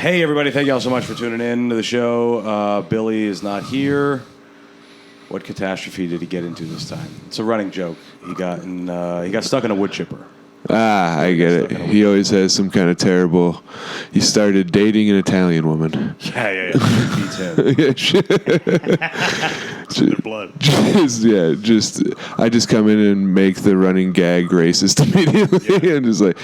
Hey, everybody. Thank you all so much for tuning in to the show. Billy is not here. What catastrophe did he get into this time? It's a running joke. He got stuck in a wood chipper. I get it. He always has some kind of terrible... He started dating an Italian woman. Yeah. Beats him. It's in their blood. I just come in and make the running gag racist immediately. And just like,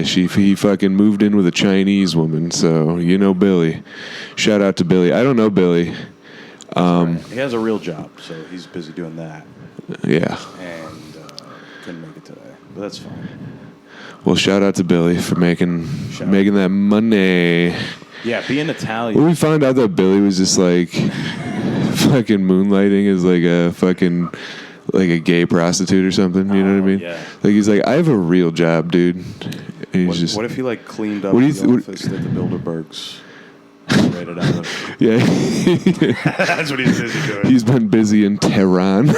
he fucking moved in with a Chinese woman. So, Billy. Shout out to Billy. I don't know Billy. He has a real job, so he's busy doing that. Yeah. And couldn't make it today, but that's fine. Well, shout out to Billy for making that money. Yeah, being Italian. When we found out that Billy was just like fucking moonlighting as like a gay prostitute or something, you know what I mean? Yeah. Like he's like, I have a real job, dude. And he's what if he like cleaned up the office that the Bilderbergs rated out of? Yeah. That's what he's busy doing. He's been busy in Tehran. Yeah.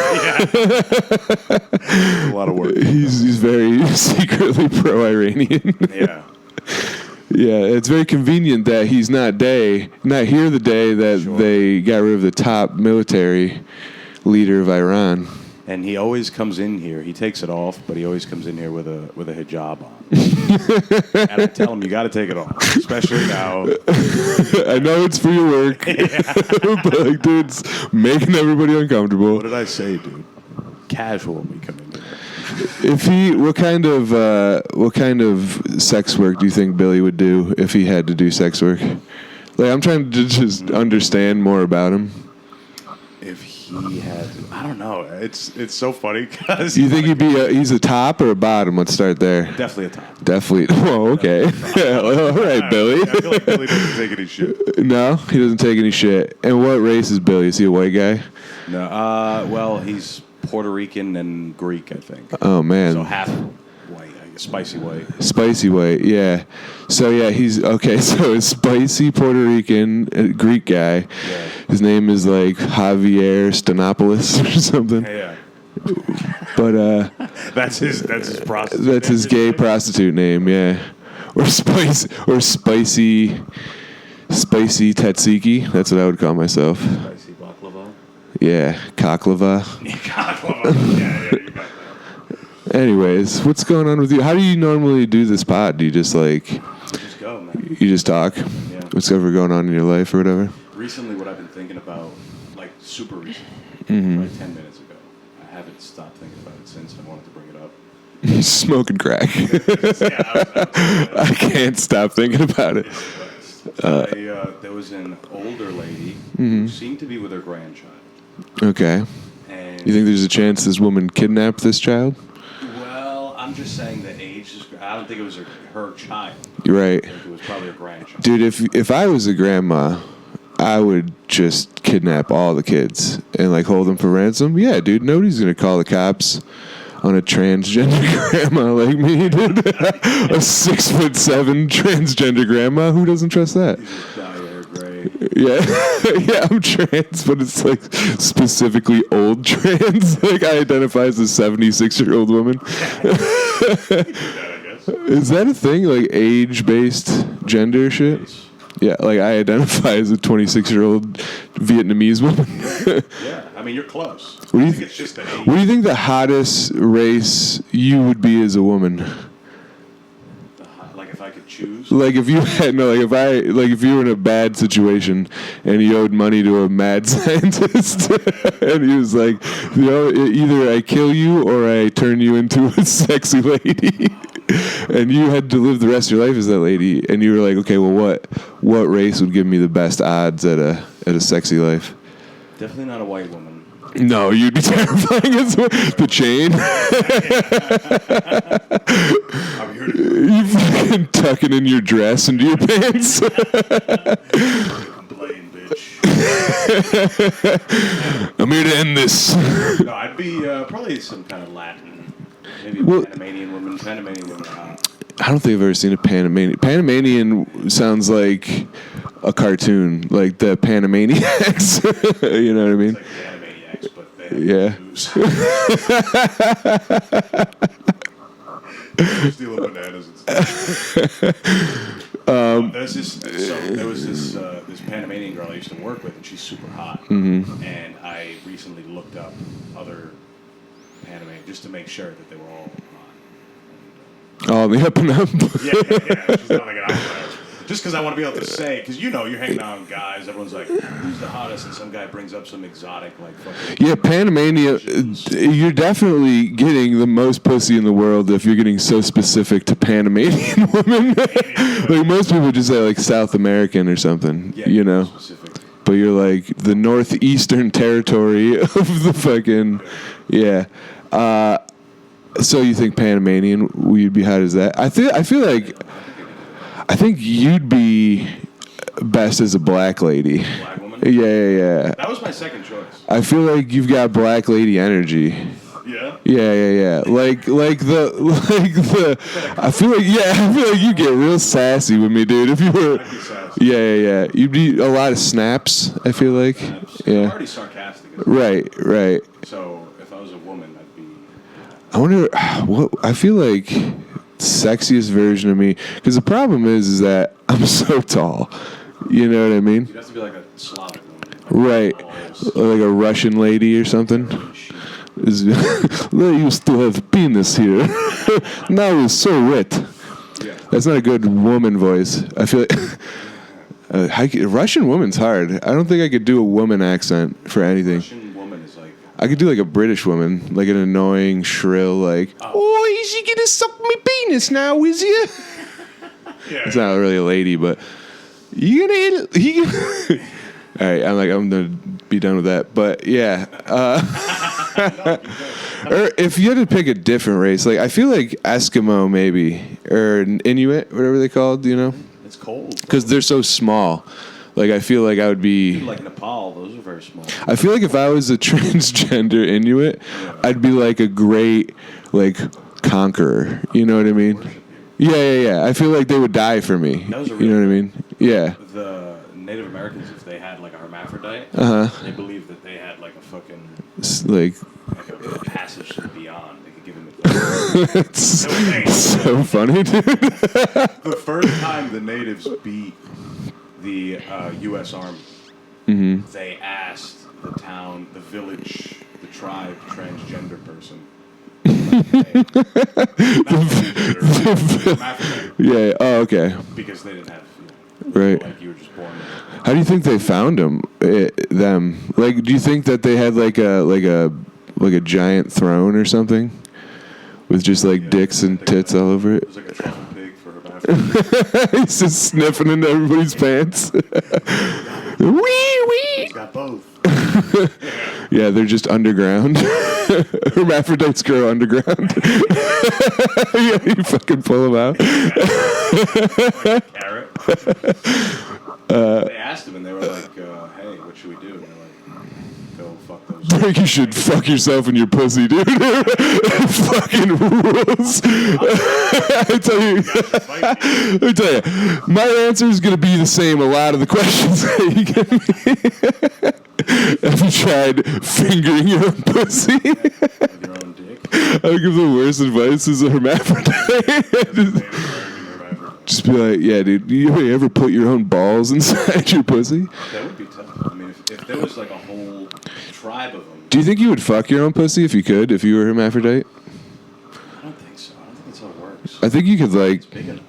A lot of work. He's very secretly pro-Iranian. Yeah. Yeah, it's very convenient that he's not here the day that they got rid of the top military leader of Iran. And he always comes in here. He takes it off, but he always comes in here with a hijab on. And I tell him, you got to take it off, especially now. I know it's for your work, but like, dude, it's making everybody uncomfortable. What did I say, dude? Casual when we come in here. What kind of sex work do you think Billy would do if he had to do sex work? Like, I'm trying to just understand more about him. If he had, I don't know. It's so funny because you think he's a top or a bottom? Let's start there. Definitely a top. Definitely. Oh, okay. All right, Billy. I feel like Billy doesn't take any shit. No, he doesn't take any shit. And what race is Billy? Is he a white guy? No. Well, he's Puerto Rican and Greek, I think. Oh man. So half white, I guess, spicy white. Spicy white, yeah. So yeah, he's okay. So a spicy Puerto Rican Greek guy. Yeah. His name is like Javier Stanopoulos or something. Yeah. But that's his prostitute. That's his gay prostitute name, yeah. Or spicy tzatziki. That's what I would call myself. Spicy baklava. Yeah, kaklava. Kaklava. Yeah, you got that. Anyways, what's going on with you? How do you normally do this pod? Do you just like... Just go, man. You just talk? Yeah. What's ever going on in your life or whatever? Recently, what I've been thinking about, like super recently, like 10 minutes ago. I haven't stopped thinking about it since, and I wanted to bring it up. Smoking crack. I can't stop thinking about it. There was an older lady who seemed to be with her grandchild. Okay. And you think there's a chance this woman kidnapped this child? Well, I'm just saying the age. I don't think it was her child. You're right. I think it was probably her grandchild. Dude, if I was a grandma, I would just kidnap all the kids and like hold them for ransom. Yeah, dude, nobody's gonna call the cops on a transgender grandma like me, dude. A 6'7" transgender grandma. Who doesn't trust that? Yeah, yeah, I'm trans, but it's like specifically old trans. Like I identify as a 76-year-old woman. Is that a thing? Like age-based gender shit? Yeah, like I identify as a 26-year-old Vietnamese woman. Yeah, I mean you're close. What do It's just the age. What do you think the hottest race you would be as a woman? Like if I could choose. Like if you had if you were in a bad situation and you owed money to a mad scientist and he was like, either I kill you or I turn you into a sexy lady. And you had to live the rest of your life as that lady, and you were like, okay, well, what race would give me the best odds at a sexy life? Definitely not a white woman. No, you'd be terrifying as well. The chain. I'm here to You fucking tucking in your dress into your pants. complain, bitch. I'm here to end this. No, I'd be probably some kind of Latin. Maybe Panamanian woman. Panamanian woman. I don't think I've ever seen a Panamanian. Panamanian sounds like a cartoon, like the Panamaniacs. You know what I mean? It's like the Animaniacs, but they have yeah. stealing bananas and stuff. There's this. So there was this Panamanian girl I used to work with, and she's super hot. Mm-hmm. And I recently looked up other Panamanian just to make sure that they were all hot. Oh, the up and up. Yeah. She's not like an outlier. Just because I want to be able to say, because you're hanging out with guys, everyone's like, who's the hottest? And some guy brings up some exotic, like, fucking... Yeah, Panamania, you're definitely getting the most pussy in the world if you're getting so specific to Panamanian women. Like, most people just say, like, South American or something, you know? Specific. But you're like, the northeastern territory of the fucking... Yeah. So you think Panamanian, you'd be hot as that? I feel like... I think you'd be best as a black lady. Black woman? Yeah. That was my second choice. I feel like you've got black lady energy. Yeah? Yeah. Like the I feel like you get real sassy with me, dude. If you were I'd be sassy. Yeah. You'd be a lot of snaps, I feel like. Snaps. Yeah. I'm already sarcastic. Right. So if I was a woman, I'd be... I wonder what I feel like sexiest version of me, because the problem is that I'm so tall. You know what I mean? You'd have to be like a Slavic Right. woman. Like a Russian lady or something. You still have penis here. Now it's so wet. Yeah. That's not a good woman voice. I feel like Russian woman's hard. I don't think I could do a woman accent for anything. Russian woman is like... I could do like a British woman, like an annoying, shrill, like, oh, is you gonna suck me penis now, is you? Yeah. It's not really a lady, but you gonna all right, I'm gonna be done with that. But yeah, or if you had to pick a different race, like I feel like Eskimo maybe, or Inuit, whatever they called, you know? It's cold. Because they're so small. Like I feel like I would be like Nepal. Those are very small. I feel like if I was a transgender Inuit, I'd be like a great like conqueror. You know what I mean? Yeah. I feel like they would die for me. You know what I mean? Yeah. The Native Americans, if they had like a hermaphrodite, they believed that they had like a fucking like a passage to the beyond. They could give him advice. It's so funny, dude. The first time the natives beat the U.S. Army, they asked the village, the tribe, transgender person. Yeah. Oh, okay. Because they didn't have, right. Like you were just born. How do you think they found them? Like, do you think that they had like a giant throne or something, with just like dicks and tits all over it? It was like a truffle pig for her. He's just sniffing into everybody's pants. Wee. He's got both. Yeah, they're just underground. Hermaphrodites grow underground. Yeah, you fucking pull them out. Like a carrot. They asked him and they were like, hey, what should we do? And they're like, go fuck those. I think you should fuck yourself in your pussy, dude. It fucking rules. I tell you, my answer is going to be the same a lot of the questions that you give me. Have you tried fingering your own pussy? With your own dick. I'll give the worst advice as a hermaphrodite. Just be like, yeah, dude, you ever put your own balls inside your pussy? That would be tough. I mean, if there was like a whole tribe of them. Do you think you would fuck your own pussy if you could, if you were a hermaphrodite? I don't think so. I don't think that's how it works. I think you could, like, It's big enough.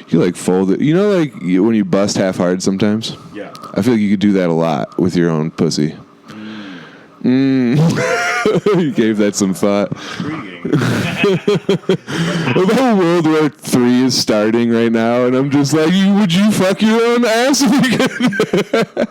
you like fold it. You know, like when you bust half hard sometimes? Yeah. I feel like you could do that a lot with your own pussy. You gave that some thought. Intriguing. The whole World War III is starting right now, and I'm just like, would you fuck your own ass if you could?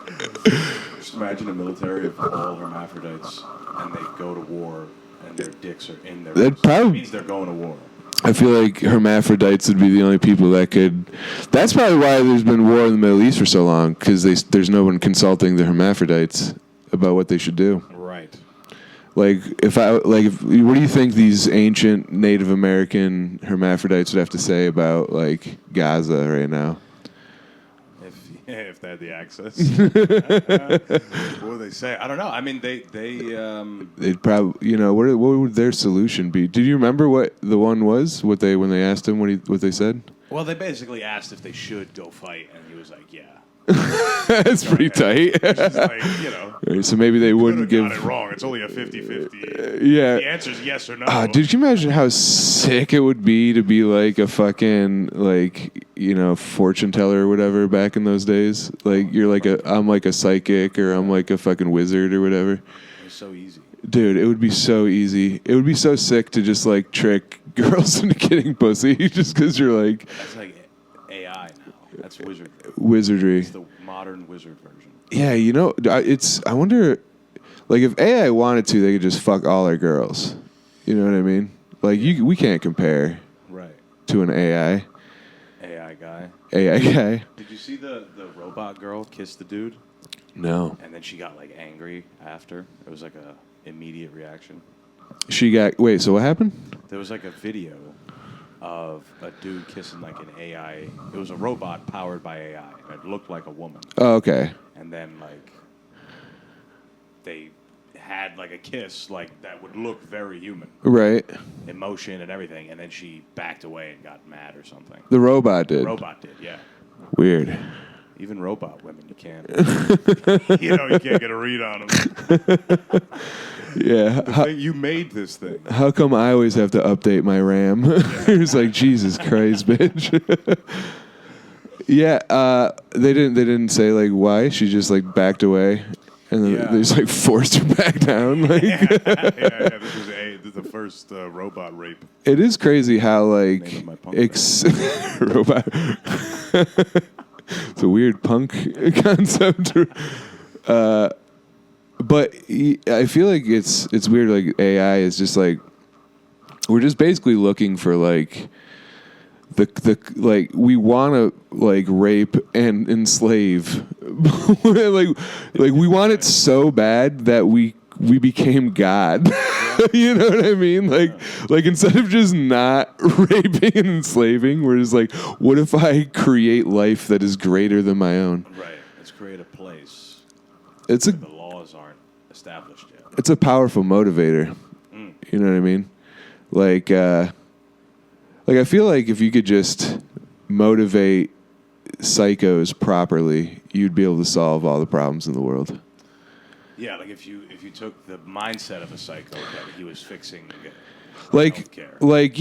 Just imagine a military of all hermaphrodites, and they go to war, and their dicks are in their. That means they're going to war. I feel like hermaphrodites would be the only people that could. That's probably why there's been war in the Middle East for so long, because there's no one consulting the hermaphrodites about what they should do. Right. Like, what do you think these ancient Native American hermaphrodites would have to say about, like, Gaza right now? If they had the access. What would they say? I don't know. I mean, they'd probably, what would their solution be? Do you remember what the one was? When they asked him what they said? Well, they basically asked if they should go fight, and he was like, "Yeah." That's pretty tight. It's just like, you know. Right, so maybe they wouldn't give. Got it wrong. It's only a 50-50. Yeah. The answer is yes or no. Dude, can you imagine how sick it would be to be like a fucking fortune teller or whatever back in those days? Like I'm like a psychic or I'm like a fucking wizard or whatever. It's so easy. Dude, it would be so easy. It would be so sick to just like trick girls into getting pussy just because you're like. That's like AI now. That's wizardry. Wizardry. It's the modern wizard version. Yeah, I wonder, like, if AI wanted to, they could just fuck all our girls. You know what I mean? Like, we can't compare to an AI. AI guy. AI guy. Did you see the robot girl kiss the dude? No. And then she got, like, angry after. It was, like, a immediate reaction. Wait, so what happened? There was, like, a video of a dude kissing like an AI. It was a robot powered by AI, and it looked like a woman. Oh, okay. And then like they had like a kiss like that would look very human, right? Emotion and everything, and then she backed away and got mad or something. The robot did. The robot did, yeah. Weird. Even robot women, you can't. You can't get a read on them. Yeah. You made this thing. How come I always have to update my RAM? It's like, Jesus Christ, bitch. Yeah, they didn't say like why. She just like backed away, and then they just like forced her back down. Like, This was the first robot rape. It is crazy how like robot. It's a weird punk concept. But I feel like it's weird. Like AI is just like we're just basically looking for like the like we want to like rape and enslave. like we want it so bad that we became God. You know what I mean? Like instead of just not raping and enslaving, we're just like, what if I create life that is greater than my own? Right. Let's create a place. The laws aren't established yet. It's a powerful motivator. You know what I mean? Like I feel like if you could just motivate psychos properly, you'd be able to solve all the problems in the world. Yeah, like if you took the mindset of a psycho that he was fixing healthcare. Like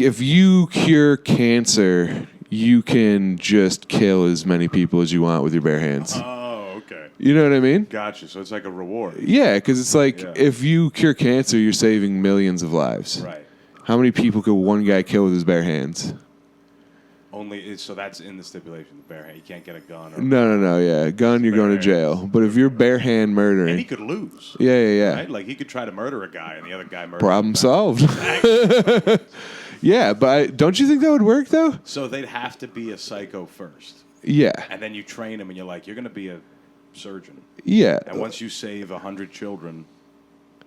if you cure cancer, you can just kill as many people as you want with your bare hands. Oh, okay. You know what I mean? Gotcha. So it's like a reward. Yeah, because it's like if you cure cancer, you're saving millions of lives. Right. How many people could one guy kill with his bare hands? So that's in the stipulation, the bare hand. You can't get a gun. No, yeah. Gun, you're going to jail. But if you're bare hand murdering... And he could lose. Yeah. Right? Like, he could try to murder a guy, and the other guy murders Problem solved. Yeah, but don't you think that would work, though? So they'd have to be a psycho first. Yeah. And then you train him, and you're like, you're going to be a surgeon. Yeah. And once you save 100 children,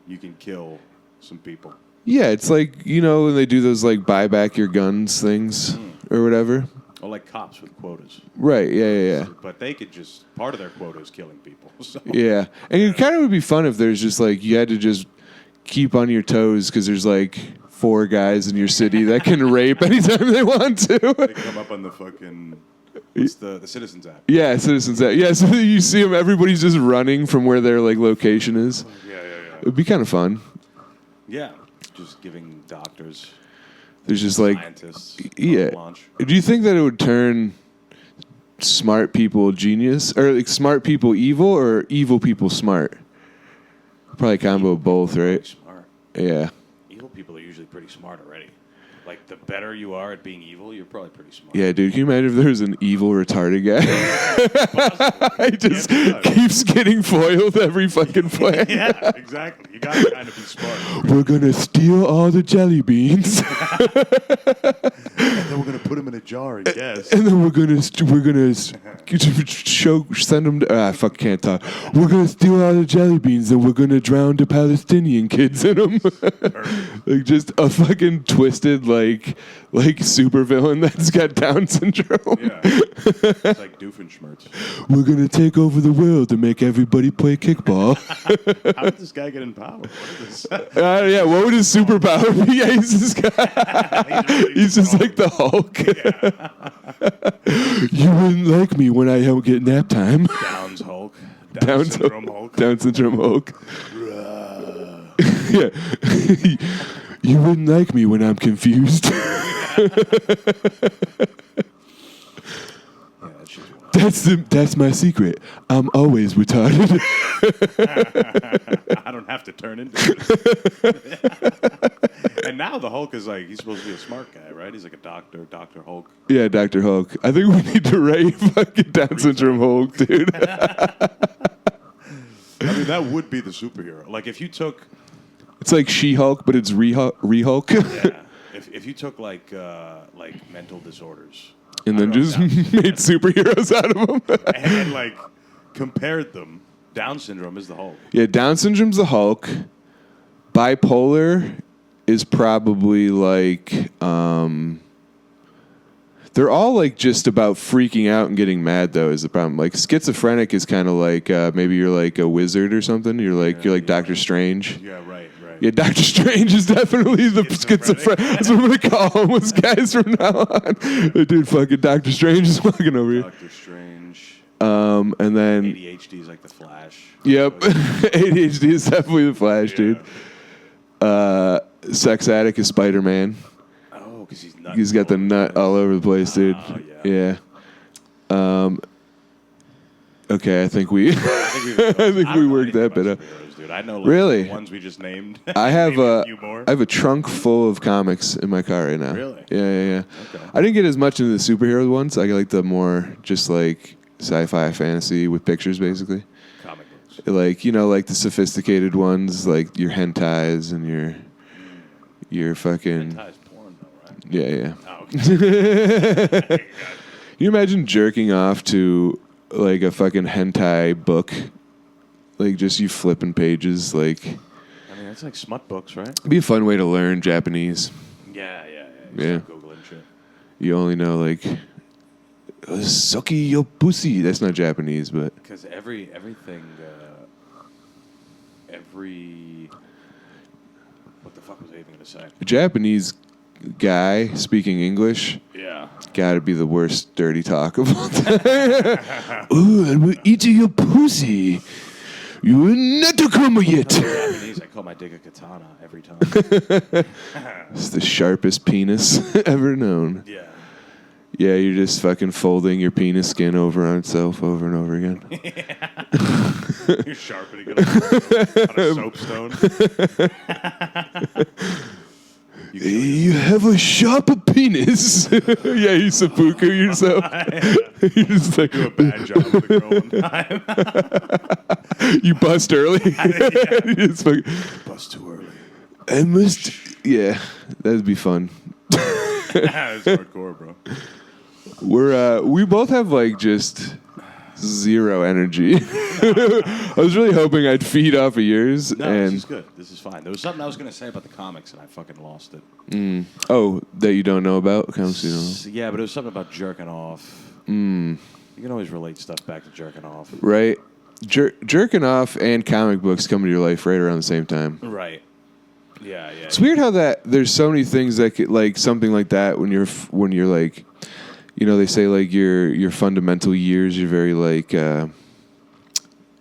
you can kill some people. Yeah, it's like, when they do those, like, buy back your guns things or whatever. Or like cops with quotas. Right, yeah. But they could part of their quota is killing people. So. Yeah. And it kind of would be fun if there's just, like, you had to just keep on your toes because there's, like, 4 guys in your city that can rape anytime they want to. They come up on the fucking... What's the Citizens app? Yeah, Citizens app. Yeah, so you see them, everybody's just running from where their, like, location is. Yeah. It would be kind of fun. Yeah. Just giving doctors... There's just like, launch. Do you think that it would turn smart people genius, or like smart people evil, or evil people smart? Probably a combo of both, right? Smart. Yeah. Evil people are usually pretty smart already. Like, the better you are at being evil, you're probably pretty smart. Yeah, dude. Can you imagine if there was an evil, retarded guy? He just keeps getting foiled every fucking plan. Yeah, exactly. You gotta kind of be smart. We're gonna steal all the jelly beans. And then we're gonna put them in a jar and guess. And then we're gonna Send them. Fuck, can't talk. We're gonna steal all the jelly beans and we're gonna drown the Palestinian kids in them. Like just a fucking twisted like super villain that's got Down syndrome. Yeah, it's like Doofenshmirtz. We're gonna take over the world and make everybody play kickball. How did this guy get in power? What is this? Yeah, what would his superpower be? Yeah, he's this guy. He's just like the Hulk. You wouldn't like me when I don't get nap time. Down's Hulk. Down syndrome Hulk. Down syndrome Hulk. Yeah. You wouldn't like me when I'm confused. That's my secret. I'm always retarded. I don't have to turn into it. And now the Hulk is like, he's supposed to be a smart guy, right? He's like a doctor, Dr. Hulk. Yeah, Dr. Hulk. I think we need to write fucking Down syndrome Hulk, dude. I mean, that would be the superhero. Like, if you took... It's like She-Hulk, but it's Re-Hulk. Yeah. If you took, like mental disorders... And then just made superheroes out of them. And, like, compared them. Down syndrome is the Hulk. Yeah, Down syndrome's the Hulk. Bipolar is probably like... they're all like just about freaking out and getting mad though is the problem. Like schizophrenic is kind of like maybe you're like a wizard or something. You're like Doctor Strange. Yeah, right. Yeah, Doctor Strange is definitely the schizophrenic. That's what we're gonna call homeless guys from now on. Dude, fucking Doctor Strange is walking over here. Doctor Strange. And then ADHD is like the Flash. Yep, ADHD is definitely the Flash, dude. Sex addict is Spider-Man. Oh, because he's nut. He's got the nut all over the place, dude. Oh, yeah. Okay, I think we worked that bit up. Dude. I know really the ones we just named. I have a few more. I have a trunk full of comics in my car right now. Really? Yeah. Okay. I didn't get as much into the superhero ones. I like the more just like sci-fi fantasy with pictures, basically. Comic books. Like like the sophisticated ones, like your hentais and your fucking. Hentai's porn, though, right? Yeah. Oh, okay. Can you imagine jerking off to like a fucking hentai book? Like just you flipping pages, like. I mean, that's like smut books, right? It'd be a fun way to learn Japanese. Yeah. Yeah. Googling shit. You only know like "Suki yo pussy." That's not Japanese, but Because everything, what the fuck was I even gonna say? a Japanese guy speaking English. Yeah. Gotta be the worst dirty talk of all time. Ooh, and we're eating your pussy. You're not to come yet. Japanese, I call my dick a katana every time. It's the sharpest penis ever known. Yeah. Yeah, you're just fucking folding your penis skin over on itself over and over again. You're sharpening it on a soapstone. You have a sharper penis. Yeah, you seppuku yourself. You're just like, Do a bad job with a girl one time. You bust early. You just fucking, Bust too early. I must. Yeah, that'd be fun. That's hardcore, bro. We both have like just zero energy. I was really hoping I'd feed off of yours. No, and this is good. This is fine. There was something I was going to say about the comics, and I fucking lost it. Oh, that you don't know about? Comics you don't know. Yeah, but it was something about jerking off. You can always relate stuff back to jerking off. Right. Jerking off and comic books come into your life right around the same time. Right. Yeah. It's weird how that there's so many things that could, like something like that when you're like, they say like your fundamental years you're very like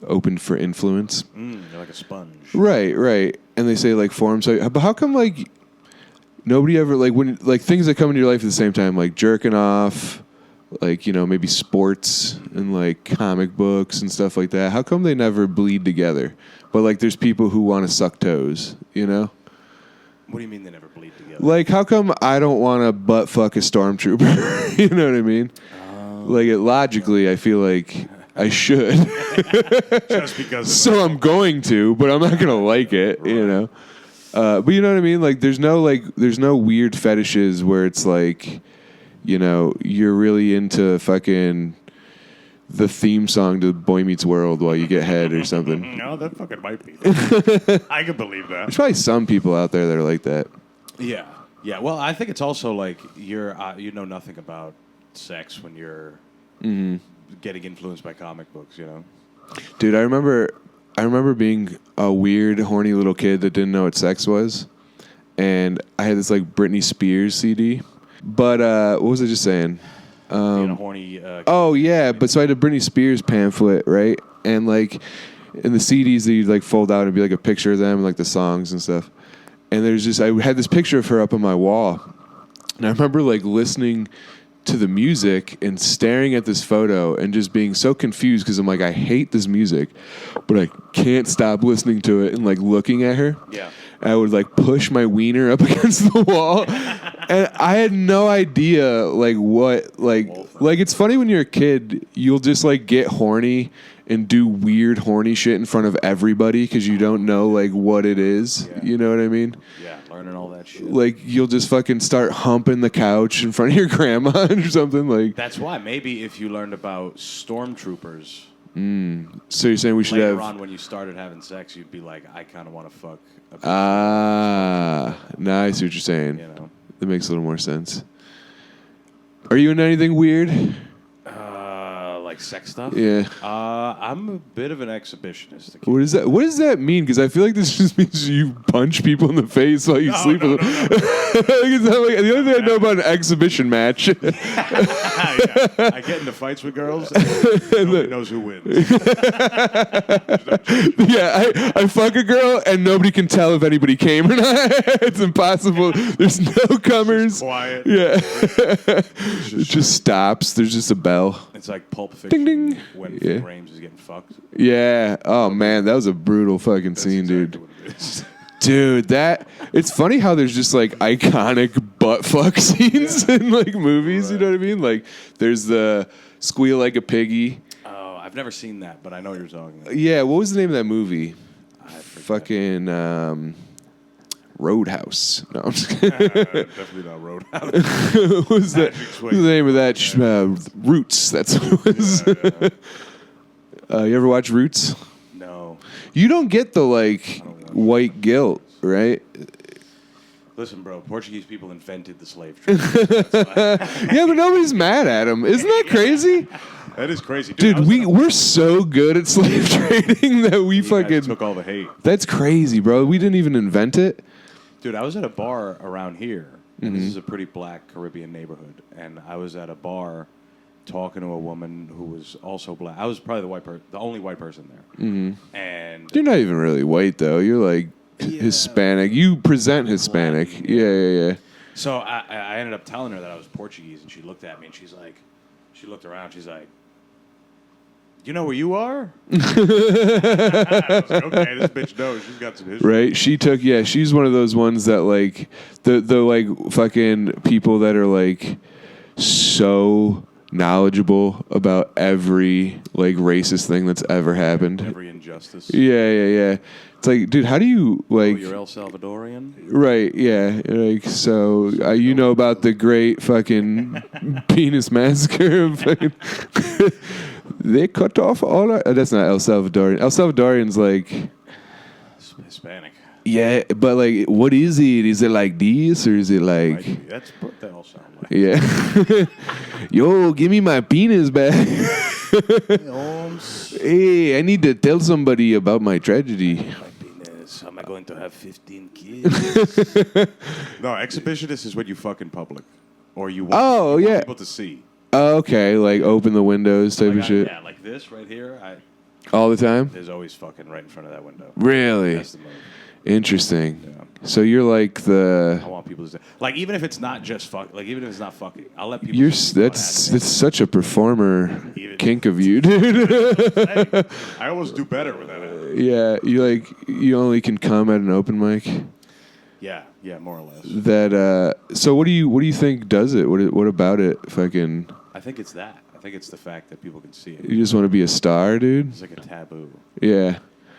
open for influence. You're like a sponge. Right. And they say like forms. But how come like nobody ever like when like things that come into your life at the same time like jerking off, like maybe sports and like comic books and stuff like that. How come they never bleed together? But like there's people who want to suck toes. What do you mean they never bleed together? Like, how come I don't want to butt fuck a stormtrooper? You know what I mean? Like, logically, I feel like I should. Just because. So I'm going to, but I'm not going to like it, Right. But you know what I mean? Like, there's no weird fetishes where it's like, you're really into fucking the theme song to Boy Meets World while you get head or something. No, that fucking might be. I can believe that. There's probably some people out there that are like that. Yeah. Yeah. Well, I think it's also like you know nothing about sex when you're getting influenced by comic books, you know? Dude, I remember being a weird, horny little kid that didn't know what sex was. And I had this like Britney Spears CD. But what was I just saying? Being a horny. Oh yeah, but so I had a Britney Spears pamphlet, right? And like in the CDs that you'd like fold out and be like a picture of them and like the songs and stuff. And I had this picture of her up on my wall. And I remember like listening to the music and staring at this photo and just being so confused because I'm like, I hate this music, but I can't stop listening to it and like looking at her. Yeah. I would like push my wiener up against the wall, and I had no idea like what like it's funny when you're a kid, you'll just like get horny and do weird horny shit in front of everybody because you don't know like what it is. Yeah. You know what I mean? Yeah, learning all that shit. Like you'll just fucking start humping the couch in front of your grandma or something like. That's why maybe if you learned about stormtroopers. So you're saying we should later have on when you started having sex, you'd be like, I kind of want to fuck. Now I see what you're saying. You know, that makes a little more sense. Are you into anything weird? Like sex stuff? Yeah. I'm a bit of an exhibitionist. What does that mean? Because I feel like this just means you punch people in the face while you sleep with them. The only thing I know about an exhibition match. Yeah. I get into fights with girls and nobody knows who wins. Yeah, I fuck a girl and nobody can tell if anybody came or not. It's impossible. There's no comers. It's quiet. Yeah. It just stops. There's just a bell. It's like Pulp Fiction Ding, ding. when Yeah. Rames is getting fucked. Yeah. Oh man, that was a brutal fucking That's scene, exactly dude. what it is. Dude, it's funny how there's just like iconic butt fuck scenes in like movies. Right. You know what I mean? Like there's the squeal like a piggy. Oh, I've never seen that, but I know what you're talking about. Yeah, what was the name of that movie? I forget. Fucking Roadhouse. No, I'm just kidding. Definitely not Roadhouse. What was the name of that? Roots. That's what it was. Yeah. You ever watch Roots? No. You don't get the like white guilt, right? Listen, bro, Portuguese people invented the slave trade. Yeah, but nobody's mad at them. Isn't that crazy? That is crazy. Dude, we're so good at slave trading that we fucking took all the hate. That's crazy, bro. We didn't even invent it. Dude, I was at a bar around here, and this is a pretty black Caribbean neighborhood, and I was at a bar talking to a woman who was also black. I was probably the only white person there. Mm-hmm. And you're not even really white, though. You're like Hispanic. You present Hispanic. Latin, yeah. So I ended up telling her that I was Portuguese, and she looked at me, and she looked around, she's like, you know where you are? I was like, okay, this bitch knows. She's got some history. Right? She's one of those ones that like the like fucking people that are like so knowledgeable about every like racist thing that's ever happened. Every injustice. Yeah. It's like, dude, how do you like? Oh, you're El Salvadorian, right? Yeah, like so. You know about the great fucking penis massacre of fucking. They cut off all our... that's not El Salvadorian. El Salvadorian's like... Hispanic. Yeah, but like, what is it? Is it like this or is it like... That's what that all sound like. Yeah. Yo, give me my penis back. Hey, I need to tell somebody about my tragedy. My penis. Am I going to have 15 kids? No, exhibitionist is when you fuck in public. Or you want people to see. Oh, okay, like open the windows type of shit. Yeah, like this right here. All the time? There's always fucking right in front of that window. Really? That's the move. Interesting. Yeah. So you're like I want people to like, even if it's not just fuck, like even if it's not fucking, I'll let people. That's such a performer kink of you, dude. I almost do better with that. Yeah, you only can come at an open mic. Yeah, more or less. That so what do you think does it? What about it? Fucking. I think it's that. I think it's the fact that people can see it. You just want to be a star, dude? It's like a taboo. Yeah.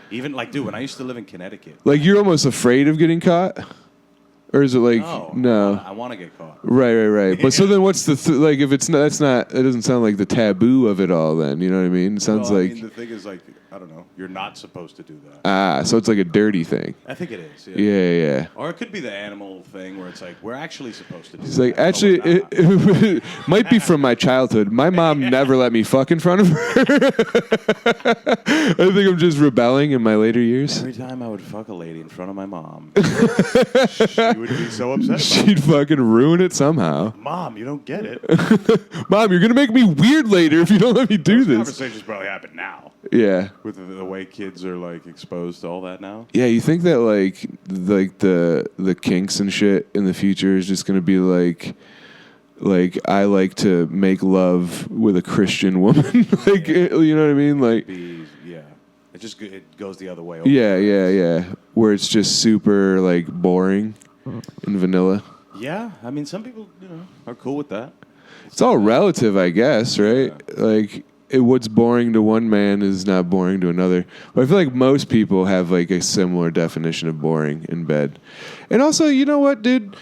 Even like, dude, when I used to live in Connecticut. Like you're almost afraid of getting caught? Or is it like no? I want to get caught. Right. But so then, what's the like? If it's not, that's not. It doesn't sound like the taboo of it all. Then you know what I mean? It sounds well, like. I mean, the thing is, like, I don't know. You're not supposed to do that. So it's like a dirty thing. I think it is. Yeah. Or it could be the animal thing where it's like we're actually supposed to do. It's that, like actually, it might be from my childhood. My mom never let me fuck in front of her. I think I'm just rebelling in my later years. Every time I would fuck a lady in front of my mom, she would be so upset. She'd fucking ruin it somehow. Mom, you don't get it. Mom, you're gonna make me weird later if you don't let me do this. Conversations probably happen now. Yeah. With the way kids are like exposed to all that now. Yeah, you think that like the kinks and shit in the future is just gonna be like I like to make love with a Christian woman, like you know what I mean, like it goes the other way. Yeah. Where it's just super like boring and vanilla. Yeah, I mean some people are cool with that. It's all relative, I guess, right? Yeah. Like. What's boring to one man is not boring to another. But I feel like most people have like a similar definition of boring in bed. And also, you know what, dude?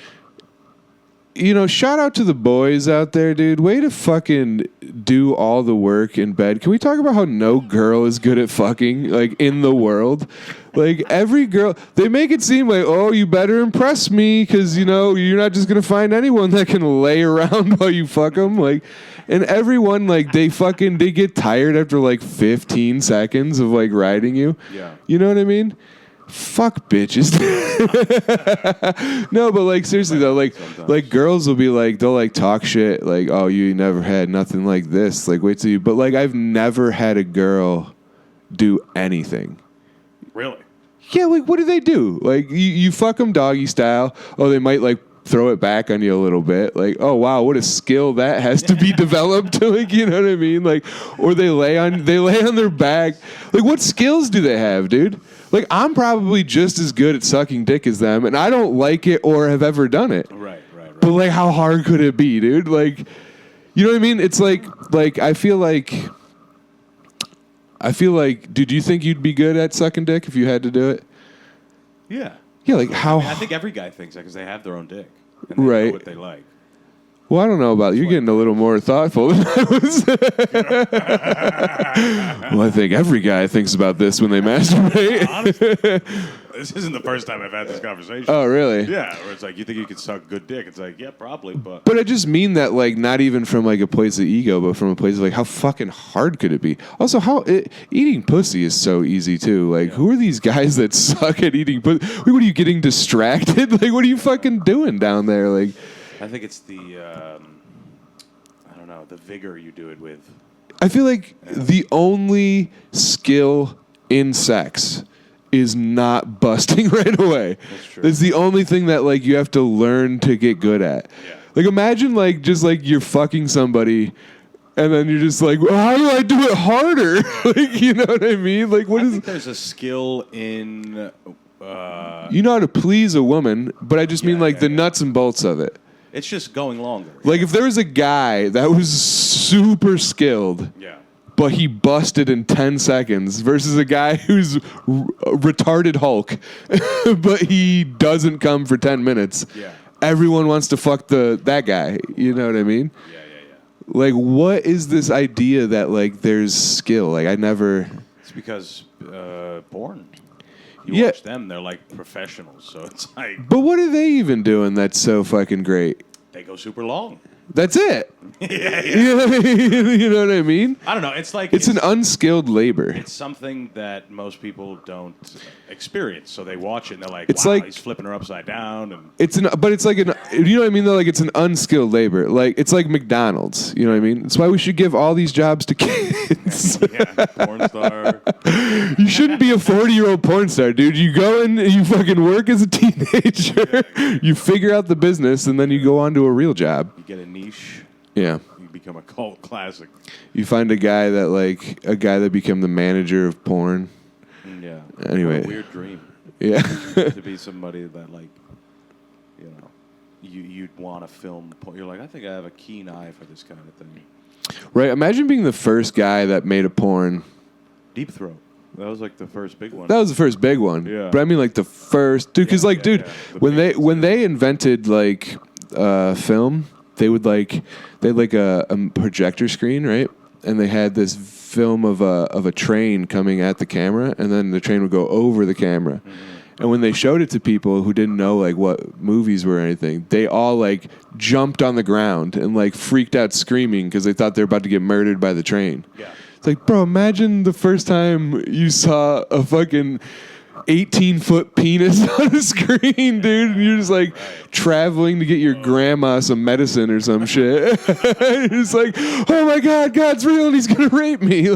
Shout out to the boys out there, dude. Way to fucking do all the work in bed. Can we talk about how no girl is good at fucking, like, in the world? Like, every girl, they make it seem like, oh, you better impress me because, you're not just going to find anyone that can lay around while you fuck them. Like, and everyone, like, they get tired after, like, 15 seconds of, like, riding you. Yeah. You know what I mean? Fuck bitches. No, but like seriously though, like girls will be like, they'll like talk shit like, oh, you never had nothing like this. Like wait till you. But like I've never had a girl do anything. Really? Yeah. Like what do they do? Like you fuck them doggy style. Oh, they might like throw it back on you a little bit. Like, oh wow, what a skill that has to be developed. Like, you know what I mean? Like, or they lay on their back. Like, what skills do they have, dude? Like, I'm probably just as good at sucking dick as them, and I don't like it or have ever done it. Right. But, like, how hard could it be, dude? Like, you know what I mean? It's like I feel like, dude, do you think you'd be good at sucking dick if you had to do it? Yeah. Yeah, like how... I think every guy thinks that because they have their own dick. And they know what they like. Well, I don't know about you. You're getting a little more thoughtful than I was. Well, I think every guy thinks about this when they masturbate. Honestly, this isn't the first time I've had this conversation. Oh, really? Yeah, where it's like, you think you could suck good dick? It's like, yeah, probably, but... But I just mean that, like, not even from, like, a place of ego, but from a place of, like, how fucking hard could it be? Also, eating pussy is so easy, too. Like, who are these guys that suck at eating pussy? What are you, getting distracted? Like, what are you fucking doing down there? Like... I think it's the, I don't know, the vigor you do it with. I feel like the only skill in sex is not busting right away. That's true. It's the only thing that, like, you have to learn to get good at. Yeah. Like, imagine, like, just, like, you're fucking somebody, and then you're just like, well, how do I do it harder? Like, you know what I mean? Like, I think there's a skill in... you know how to please a woman, but I just mean, like, the nuts and bolts of it. It's just going longer. Like, if there was a guy that was super skilled, but he busted in 10 seconds versus a guy who's retarded Hulk, but he doesn't come for 10 minutes, everyone wants to fuck that guy. You know what I mean? Yeah. Like, what is this idea that, like, there's skill? Like, I never... It's because porn. You watch them, they're like professionals, so it's like... But what are they even doing that's so fucking great? They go super long. That's it. Yeah. You know what I mean? I don't know. It's like... It's an unskilled labor. It's something that most people don't experience, so they watch it and they're like, it's wow, like, he's flipping her upside down. And but it's like you know what I mean though? Like, it's an unskilled labor. Like, it's like McDonald's. You know what I mean? That's why we should give all these jobs to kids. Porn star. You shouldn't be a 40-year-old porn star, dude. You go in, you fucking work as a teenager, you figure out the business, and then you go on to a real job. You get a niche. Yeah. You become a cult classic. You find a guy that became the manager of porn. Yeah. Anyway. What a weird dream. Yeah. To be somebody that, like, you know, you'd want to film porn. You're like, I think I have a keen eye for this kind of thing. Right. Imagine being the first guy that made a porn. Deep Throat. That was like the first big one. That was the first big one. Yeah. But I mean, like the first, dude. Because dude, when they invented like film, they had like a projector screen, right? And they had this film of a train coming at the camera, and then the train would go over the camera. Mm-hmm. And when they showed it to people who didn't know like what movies were or anything, they all like jumped on the ground and like freaked out screaming because they thought they were about to get murdered by the train. Yeah. It's like, bro, imagine the first time you saw a fucking 18-foot penis on a screen, dude, and you're just like traveling to get your grandma some medicine or some shit. It's like, oh my God, God's real and he's gonna rape me.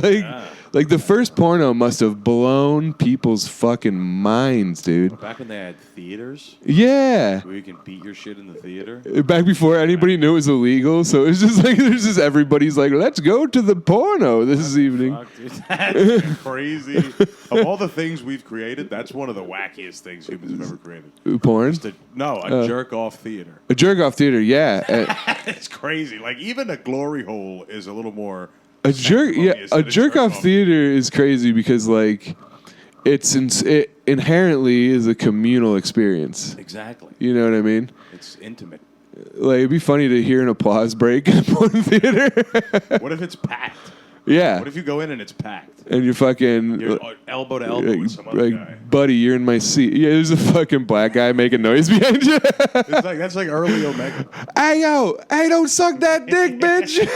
Like the first porno must have blown people's fucking minds, dude. Back when they had theaters? Yeah. Where you can beat your shit in the theater? Back before anybody knew it was illegal, so it's just like there's just everybody's like, let's go to the porno this evening. Fuck, dude. That's crazy. Of all the things we've created, that's one of the wackiest things humans have ever created. Porn? A jerk-off theater. A jerk-off theater, yeah. It's crazy. Like, even a glory hole is a little more... A jerk off theater is crazy because like it inherently is a communal experience. Exactly. You know what I mean? It's intimate. Like it'd be funny to hear an applause break in a porn theater. What if it's packed? Yeah. What if you go in and it's packed? And you're fucking... You're elbow to elbow with some other guy. Buddy, you're in my seat. Yeah, there's a fucking black guy making noise behind you. That's like early Omega. Hey, yo. Hey, don't suck that dick, bitch.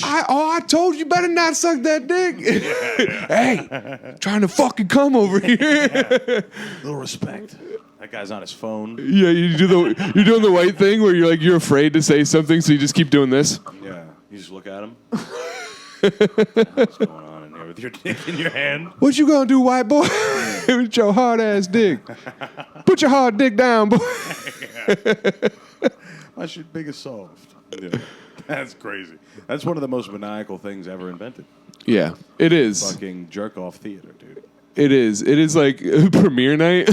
I told you better not suck that dick. Hey, trying to fucking come over here. Little respect. That guy's on his phone. Yeah, you're doing the white thing where you're afraid to say something, so you just keep doing this. Yeah, you just look at him. What's going on in here with your dick in your hand? What you gonna do, white boy? With your hard ass dick. Put your hard dick down, boy. My shit big as soft. Yeah. That's crazy. That's one of the most maniacal things ever invented. Yeah, it is. Fucking jerk off theater, dude. It is. It is like premiere night.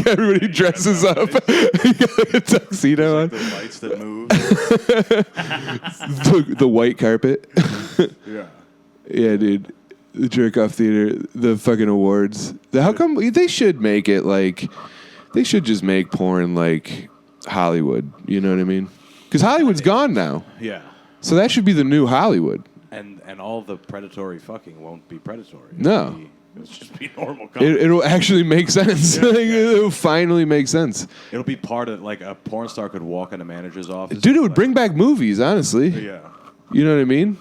Everybody dresses up. You got like a tuxedo on. The lights that move. The white carpet. Yeah. Yeah, dude. The jerk off theater. The fucking awards. How come they should make it like? They should just make porn like Hollywood. You know what I mean? Because Hollywood's gone now. Yeah. So that should be the new Hollywood. And all the predatory fucking won't be predatory. No. It'll just be normal comedy. It'll actually make sense. Yeah. It'll finally make sense. It'll be part of, like, a porn star could walk in a manager's office. Dude, it would bring back movies, honestly. Yeah. You know what I mean?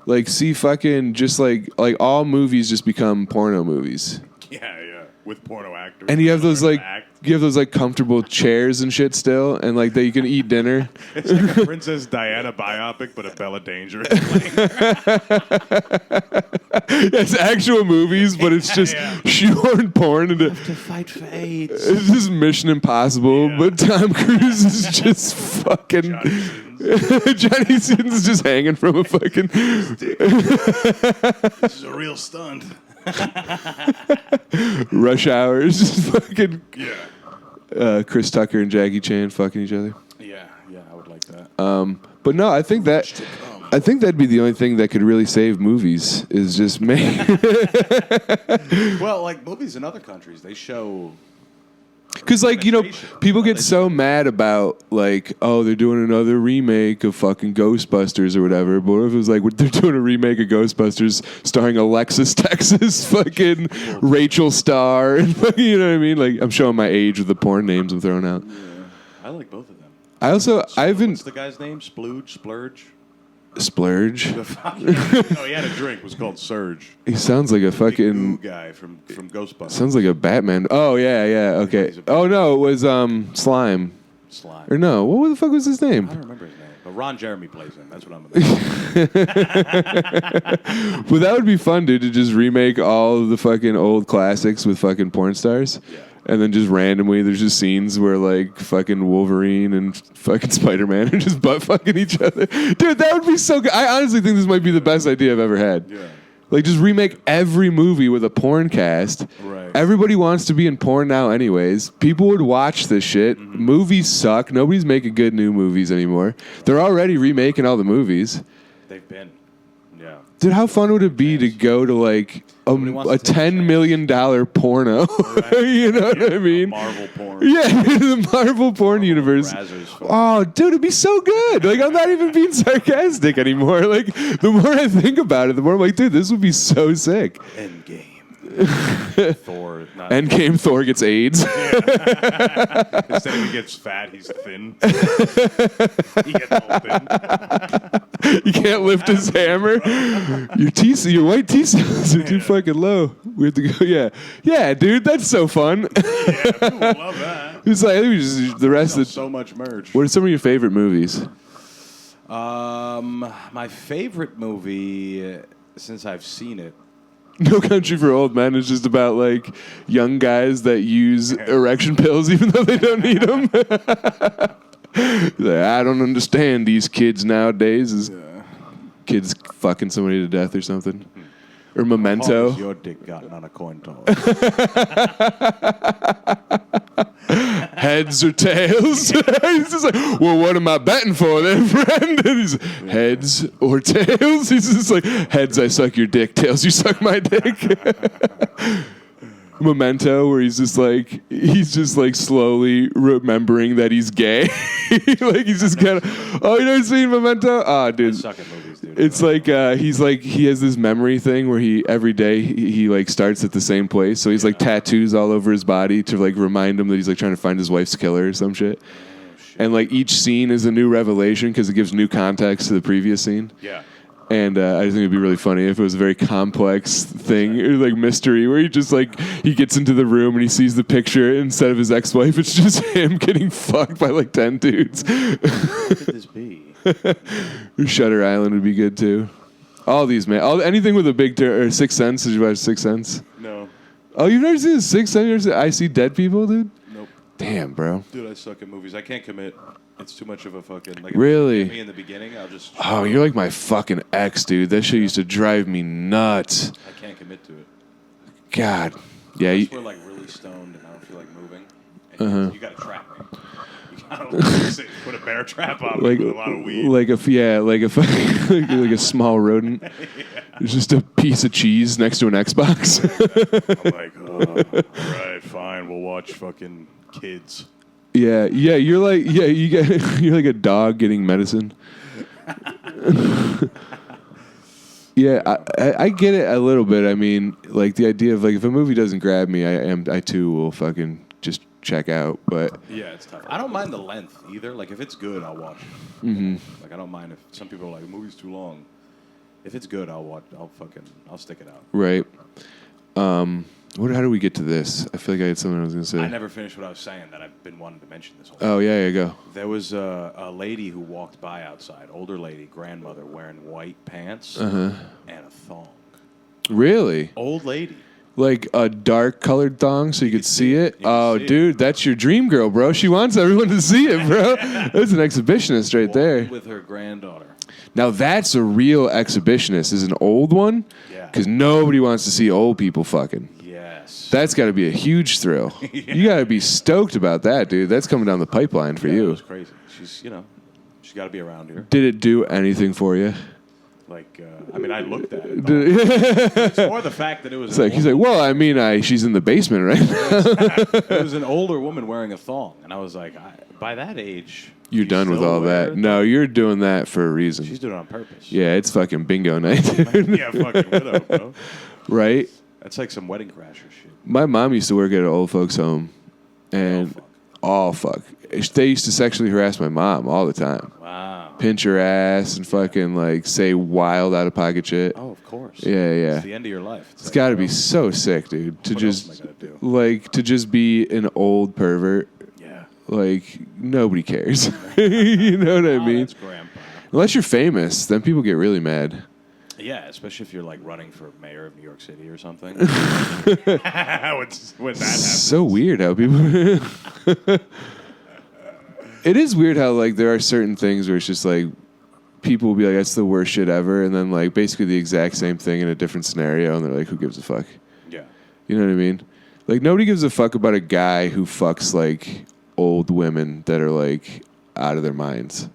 Like, see fucking just like all movies just become porno movies. Yeah. With porno actors. And you have those comfortable chairs and shit still, and like that you can eat dinner. It's like a Princess Diana biopic, but a Bella Danger. It's actual movies, but it's just shoehorned porn into. To fight for AIDS. It's just Mission Impossible, but Tom Cruise is just fucking. Johnny Sins is just hanging from a fucking. This is a real stunt. Rush Hour is just fucking. Yeah. Chris Tucker and Jackie Chan fucking each other. Yeah, I would like that. But no, I think that'd be the only thing that could really save movies is just make. Well, like movies in other countries, they show. Because, like, people get so mad about, like, oh, they're doing another remake of fucking Ghostbusters or whatever. But what if it was like, they're doing a remake of Ghostbusters starring Alexis Texas, fucking Rachel Starr, and fucking, you know what I mean? Like, I'm showing my age with the porn names I'm throwing out. Yeah. I like both of them. What's the guy's name? Splurge? Splurge? No, he had a drink. It was called Surge. He sounds like a fucking guy from Ghostbusters. Sounds like a Batman. Oh yeah, okay. Oh no, it was Slime. Or no, what the fuck was his name? I don't remember his name. But Ron Jeremy plays him. That's what I'm about. Well, that would be fun, dude, to just remake all of the fucking old classics with fucking porn stars. Yeah. And then just randomly, there's just scenes where like fucking Wolverine and fucking Spider-Man are just butt fucking each other. Dude, that would be so good. I honestly think this might be the best idea I've ever had. Yeah. Like, just remake every movie with a porn cast. Right. Everybody wants to be in porn now anyways. People would watch this shit. Mm-hmm. Movies suck. Nobody's making good new movies anymore. They're already remaking all the movies. They've been. Yeah. Dude, how fun would it be to go to like a $10 million porno? You know what I mean? Marvel porn. Yeah, the Marvel porn universe. Oh, dude, it'd be so good. Like, I'm not even being sarcastic anymore. Like, the more I think about it, the more I'm like, dude, this would be so sick. Endgame. Thor. Endgame, Thor gets AIDS. Yeah. Instead of he gets fat, he's thin. He gets all thin. You can't lift his hammer. Your white T cells are too fucking low. We have to go. Yeah, dude, that's so fun. Yeah, people love that. It's like the rest of so much merch. What are some of your favorite movies? My favorite movie, since I've seen it. No Country for Old Men is just about like young guys that use erection pills even though they don't need them. Like, I don't understand these kids nowadays. Is kids fucking somebody to death or something? Or Memento. How has your dick gotten on a coin toss? Heads or tails? He's just like, well, what am I betting for then, friend? And he's heads or tails? He's just like, heads, I suck your dick. Tails, you suck my dick. Memento, where he's just like slowly remembering that he's gay. Like he's just kind of, oh, you never seen Memento? Oh, dude. I suck at movies, dude. It's like he has this memory thing where every day he like starts at the same place. So he's like tattoos all over his body to like remind him that he's like trying to find his wife's killer or some shit. Oh, shit. And like each scene is a new revelation because it gives new context to the previous scene. Yeah. And I just think it'd be really funny if it was a very complex thing, or like mystery, where he gets into the room and he sees the picture. Instead of his ex-wife, it's just him getting fucked by like 10 dudes. What could this be? Shutter Island would be good too. All these, man. Anything with a big or Sixth Sense. Did you watch Sixth Sense? No. Oh, you've never seen Sixth Sense? You ever seen I See Dead People, dude? Nope. Damn, bro. Dude, I suck at movies. I can't commit. It's too much of a fucking... Like, really? If you get me in the beginning, I'll just... Oh, you're like my fucking ex, dude. That shit used to drive me nuts. I can't commit to it. God. Yeah. Unless we're like really stoned and I don't feel like moving. And you gotta trap me. You gotta put a bear trap on me with a lot of weed. Like a small rodent. There's just a piece of cheese next to an Xbox. I'm like, all right, fine, we'll watch fucking kids. Yeah, you're like you're like a dog getting medicine. Yeah, I get it a little bit. I mean, like the idea of like if a movie doesn't grab me, I too will fucking just check out. But yeah, it's tough. I don't mind the length either. Like if it's good, I'll watch it. Mm-hmm. Like I don't mind if some people are like the movie's too long. If it's good, I'll watch. I'll stick it out. Right. How do we get to this? I feel like I had something I was going to say. I never finished what I was saying that I've been wanting to mention this whole time. Oh, yeah, go. There was a lady who walked by outside, older lady, grandmother, wearing white pants and a thong. Really? Old lady. Like a dark colored thong so you could see it? Oh, dude, that's your dream girl, bro. She wants everyone to see it, bro. That's an exhibitionist right there. With her granddaughter. Now, that's a real exhibitionist. Is an old one? Yeah. Because nobody wants to see old people fucking. Yes. That's got to be a huge thrill. Yeah. You got to be stoked about that, dude. That's coming down the pipeline for you. It was crazy. She's got to be around here. Did it do anything for you? Like, I looked at it. It's more the fact that it was. He's like, well, I mean, she's in the basement right now. It was an older woman wearing a thong, and I was like, by that age, you're done with all that. No, you're doing that for a reason. She's doing it on purpose. Yeah, it's fucking bingo night. Yeah, fucking widow, bro. Right? That's like some wedding crasher shit. My mom used to work at an old folks' home, and fuck. They used to sexually harass my mom all the time. Wow. Pinch her ass and fucking like say wild out of pocket shit. Oh, of course. Yeah. It's the end of your life. It's got to be so sick, dude. To just be an old pervert. Yeah. Like nobody cares. You know what I mean? That's grandpa. Unless you're famous, then people get really mad. Yeah, especially if you're like running for mayor of New York City or something. When that happens. So weird how people. It is weird how like there are certain things where it's just like people will be like that's the worst shit ever, and then like basically the exact same thing in a different scenario, and they're like, who gives a fuck? Yeah. You know what I mean? Like nobody gives a fuck about a guy who fucks like old women that are like out of their minds.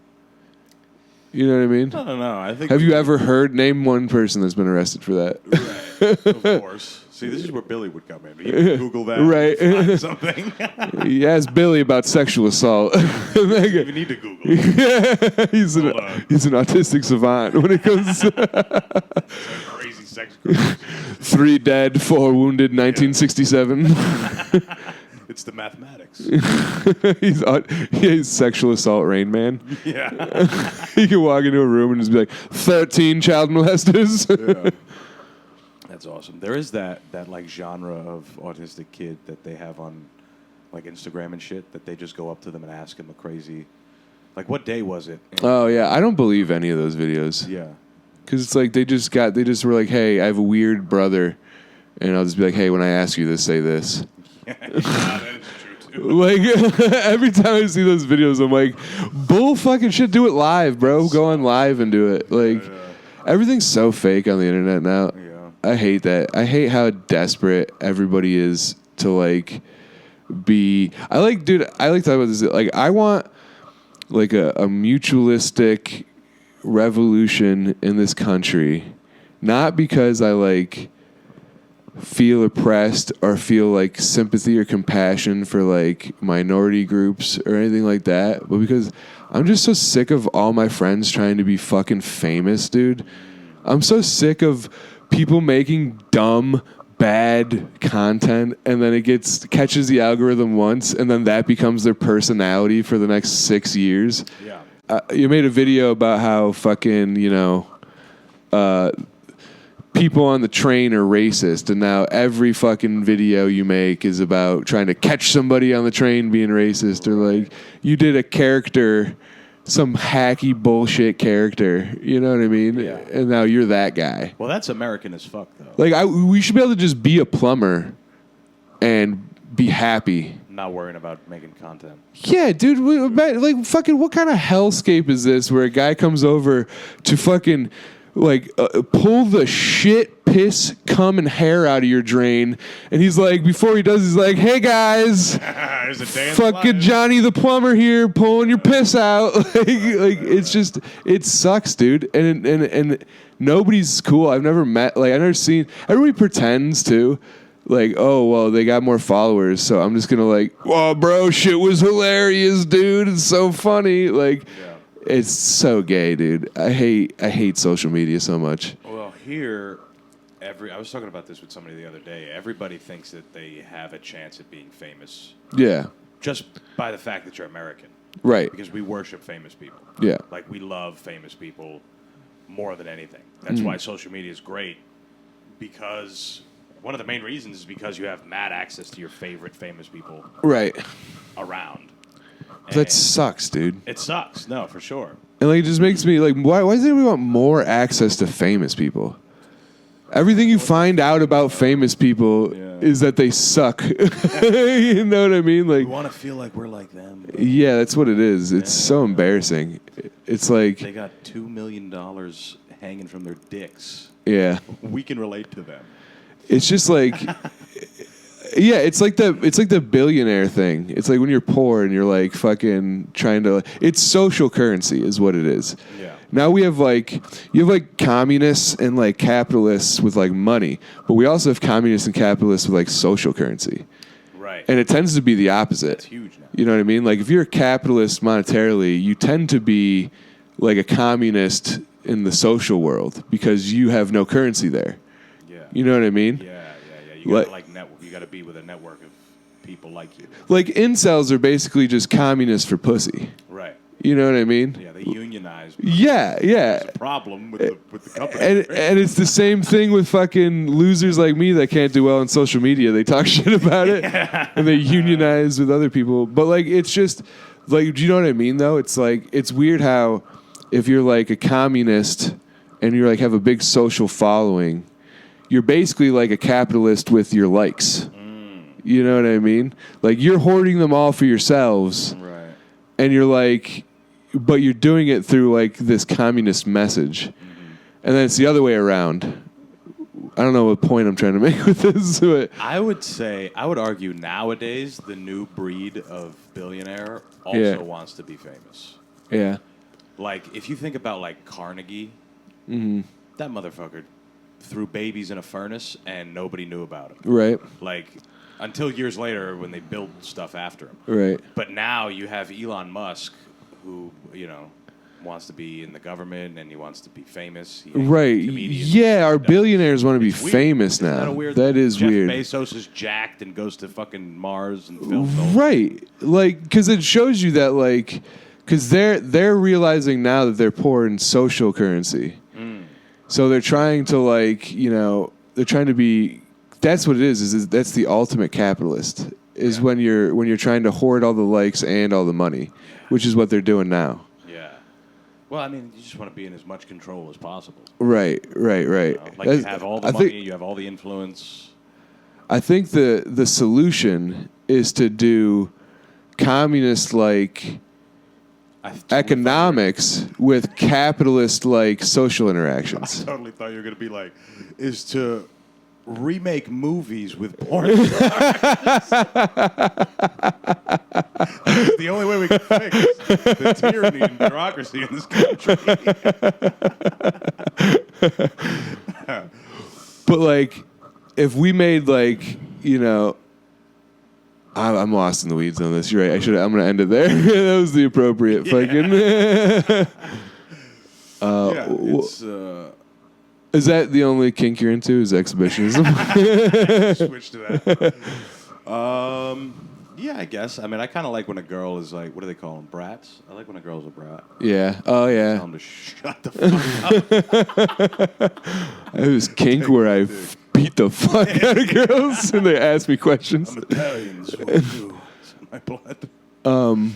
You know what I mean? I don't know. I think. Have you ever heard? Name one person that's been arrested for that. Right. Of course. See, this is where Billy would come in. He would Google that. Right. Find something. He asked Billy about sexual assault. You don't even need to Google it. he's an autistic savant when it comes to Crazy sex crimes. 3 dead, 4 wounded, 1967. It's the mathematics. He's sexual assault Rain Man. Yeah. He can walk into a room and just be like, 13 child molesters. Yeah. That's awesome. There is that like genre of autistic kid that they have on like Instagram and shit that they just go up to them and ask them a crazy, like, what day was it? And Oh yeah, I don't believe any of those videos. yeah. Because it's like they just were like, hey, I have a weird brother, and I'll just be like, hey, when I ask you this, say this. Yeah, that is true too. Like every time I see those videos, I'm like, bull fucking shit. Do it live, bro. Go on live and do it. Like everything's so fake on the internet now. Yeah. I hate that. I hate how desperate everybody is to like be. I like talking about this. Like I want like a mutualistic revolution in this country, not because I like feel oppressed or feel like sympathy or compassion for like minority groups or anything like that, but because I'm just so sick of all my friends trying to be fucking famous, dude. I'm so sick of people making dumb, bad content and then it catches the algorithm once and then that becomes their personality for the next 6 years. Yeah. You made a video about how fucking, people on the train are racist, and now every fucking video you make is about trying to catch somebody on the train being racist, or like you did a character, some hacky bullshit character, you know what I mean? Yeah. And now you're that guy. Well, that's American as fuck, though. Like we should be able to just be a plumber and be happy. Not worrying about making content. Yeah, dude. Like, fucking, what kind of hellscape is this where a guy comes over to fucking, like, pull the shit, piss, cum, and hair out of your drain, and he's like, before he does, he's like, hey, guys, There's a day in the fucking life. Johnny the plumber here pulling your piss out. like, it's just, it sucks, dude. And nobody's cool. I've never seen, everybody pretends to. Like, oh, well, they got more followers, so I'm just going to like, oh, bro, shit was hilarious, dude. It's so funny. Like, It's so gay, dude. I hate social media so much. Well, here, I was talking about this with somebody the other day. Everybody thinks that they have a chance at being famous. Yeah. Just by the fact that you're American. Right. Because we worship famous people. Yeah. Like, we love famous people more than anything. That's why social media is great, because one of the main reasons is because you have mad access to your favorite famous people Right. around. That sucks, dude. It sucks. No, for sure. And like, it just makes me like, why does anybody want more access to famous people? Everything you find out about famous people is that they suck. You know what I mean? Like, We want to feel like we're like them. yeah, that's what it is. It's so embarrassing. It's like, They got $2 million hanging from their dicks. yeah. We can relate to them. It's just like, yeah, it's like the billionaire thing. It's like when you're poor and you're like fucking trying to. It's social currency, is what it is. Yeah. Now you have like communists and like capitalists with like money, but we also have communists and capitalists with like social currency. Right. And it tends to be the opposite. It's huge now. You know what I mean? Like if you're a capitalist monetarily, you tend to be like a communist in the social world because you have no currency there. Yeah. You know what I mean? Yeah. You gotta network. You gotta be with a network of people like you. Like incels are basically just communists for pussy. Right. You know what I mean? Yeah, they unionize. Yeah. There's a problem with the company. And it's the same thing with fucking losers like me that can't do well on social media. They talk shit about it and they unionize with other people. But like, it's just like, do you know what I mean though? It's like, it's weird how if you're like a communist and you're like have a big social following, you're basically like a capitalist with your likes. You know what I mean? Like you're hoarding them all for yourselves. Right. And you're like, but you're doing it through like this communist message. And then it's the other way around. I don't know what point I'm trying to make with this. But I would argue nowadays the new breed of billionaire also wants to be famous. Yeah. Like, if you think about, like, Carnegie, that motherfucker threw babies in a furnace and nobody knew about him. Right. Like, until years later when they built stuff after him. Right. But now you have Elon Musk, who, wants to be in the government and he wants to be famous. Right. Yeah, our billionaires want to be famous now. Isn't that weird? That is Jeff weird. Bezos is jacked and goes to fucking Mars and films. Right. Like, because it shows you that, like, because they're realizing now that they're poor in social currency. So they're trying to, like, they're trying to be. That's what it is that's the ultimate capitalist. Is when you're trying to hoard all the likes and all the money, which is what they're doing now. Yeah. Well, I mean, you just want to be in as much control as possible. Right. Like, you have all the money, you have all the influence. I think the solution is to do communist like economics with capitalist like social interactions. I totally thought you were going to be like, is to remake movies with porn stars. That's the only way we can fix the tyranny and bureaucracy in this country. But, like, if we made, like, I'm lost in the weeds on this. You're right. I'm going to end it there. That was the appropriate fucking. It's. Is that the only kink you're into? Is exhibitionism? Switch to that. Yeah, I guess. I mean, I kind of like when a girl is like, what do they call them? Brats? I like when a girl's a brat. Yeah. Oh, yeah. Tell them to shut the fuck up. I was kink where I beat the fuck out of girls and they ask me questions. I'm Italian. This is what we do. It's in my blood.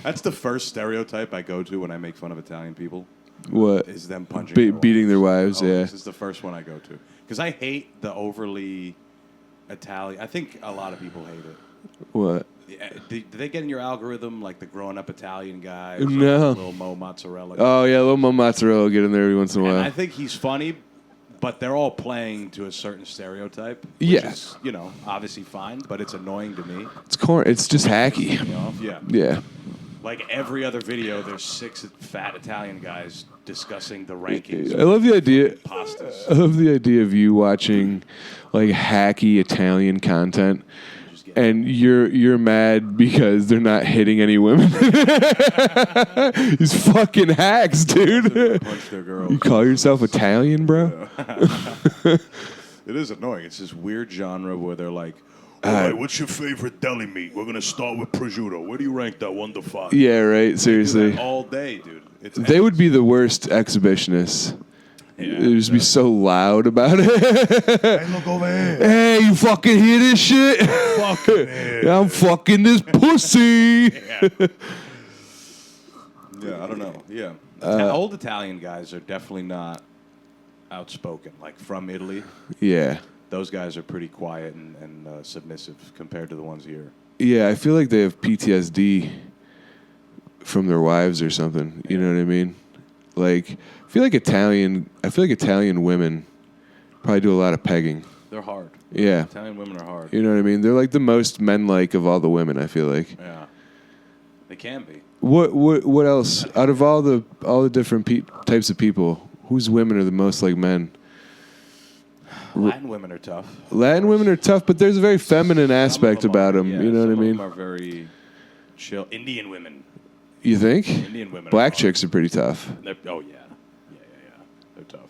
That's the first stereotype I go to when I make fun of Italian people. What? Is them punching beating their wives, yeah. This is the first one I go to. Because I hate the overly Italian. I think a lot of people hate it. What? Do they get in your algorithm, like the growing-up Italian guys? No. Little Mo Mozzarella. Oh, yeah, little Mo Mozzarella will get in there every once in a while. And I think he's funny, but they're all playing to a certain stereotype. Which Yes. is, obviously fine, but it's annoying to me. It's corn. It's just hacky. Yeah. Yeah. Like every other video, there's 6 fat Italian guys discussing the rankings. I love the idea. Pastas. I love the idea of you watching like hacky Italian content, and you're mad because they're not hitting any women. These fucking hacks, dude. Punch their girls. You call yourself Italian, bro? It is annoying. It's this weird genre where they're like, all right, what's your favorite deli meat? We're going to start with prosciutto. Where do you rank that 1 to 5? Yeah, right. Seriously. All day, dude. They would be the worst exhibitionists. Yeah, They'd just be so loud about it. Hey, look over here. Hey, you fucking hear this shit? Fucking I'm fucking this pussy. Yeah, I don't know. Yeah. Old Italian guys are definitely not outspoken. Like from Italy. Yeah. Those guys are pretty quiet and submissive compared to the ones here. Yeah, I feel like they have PTSD from their wives or something. You know what I mean? Like, I feel like Italian women probably do a lot of pegging. They're hard. Yeah. Italian women are hard. You know what I mean? They're like the most men-like of all the women, I feel like. Yeah. They can be. What else? Out of all the different types of people, whose women are the most like men? Latin women are tough. Latin women are tough, but there's a very feminine aspect about them. Yeah, you know what I mean? Some of them are very chill. Indian women. You think? Indian women. Black chicks are pretty tough. Yeah. They're tough.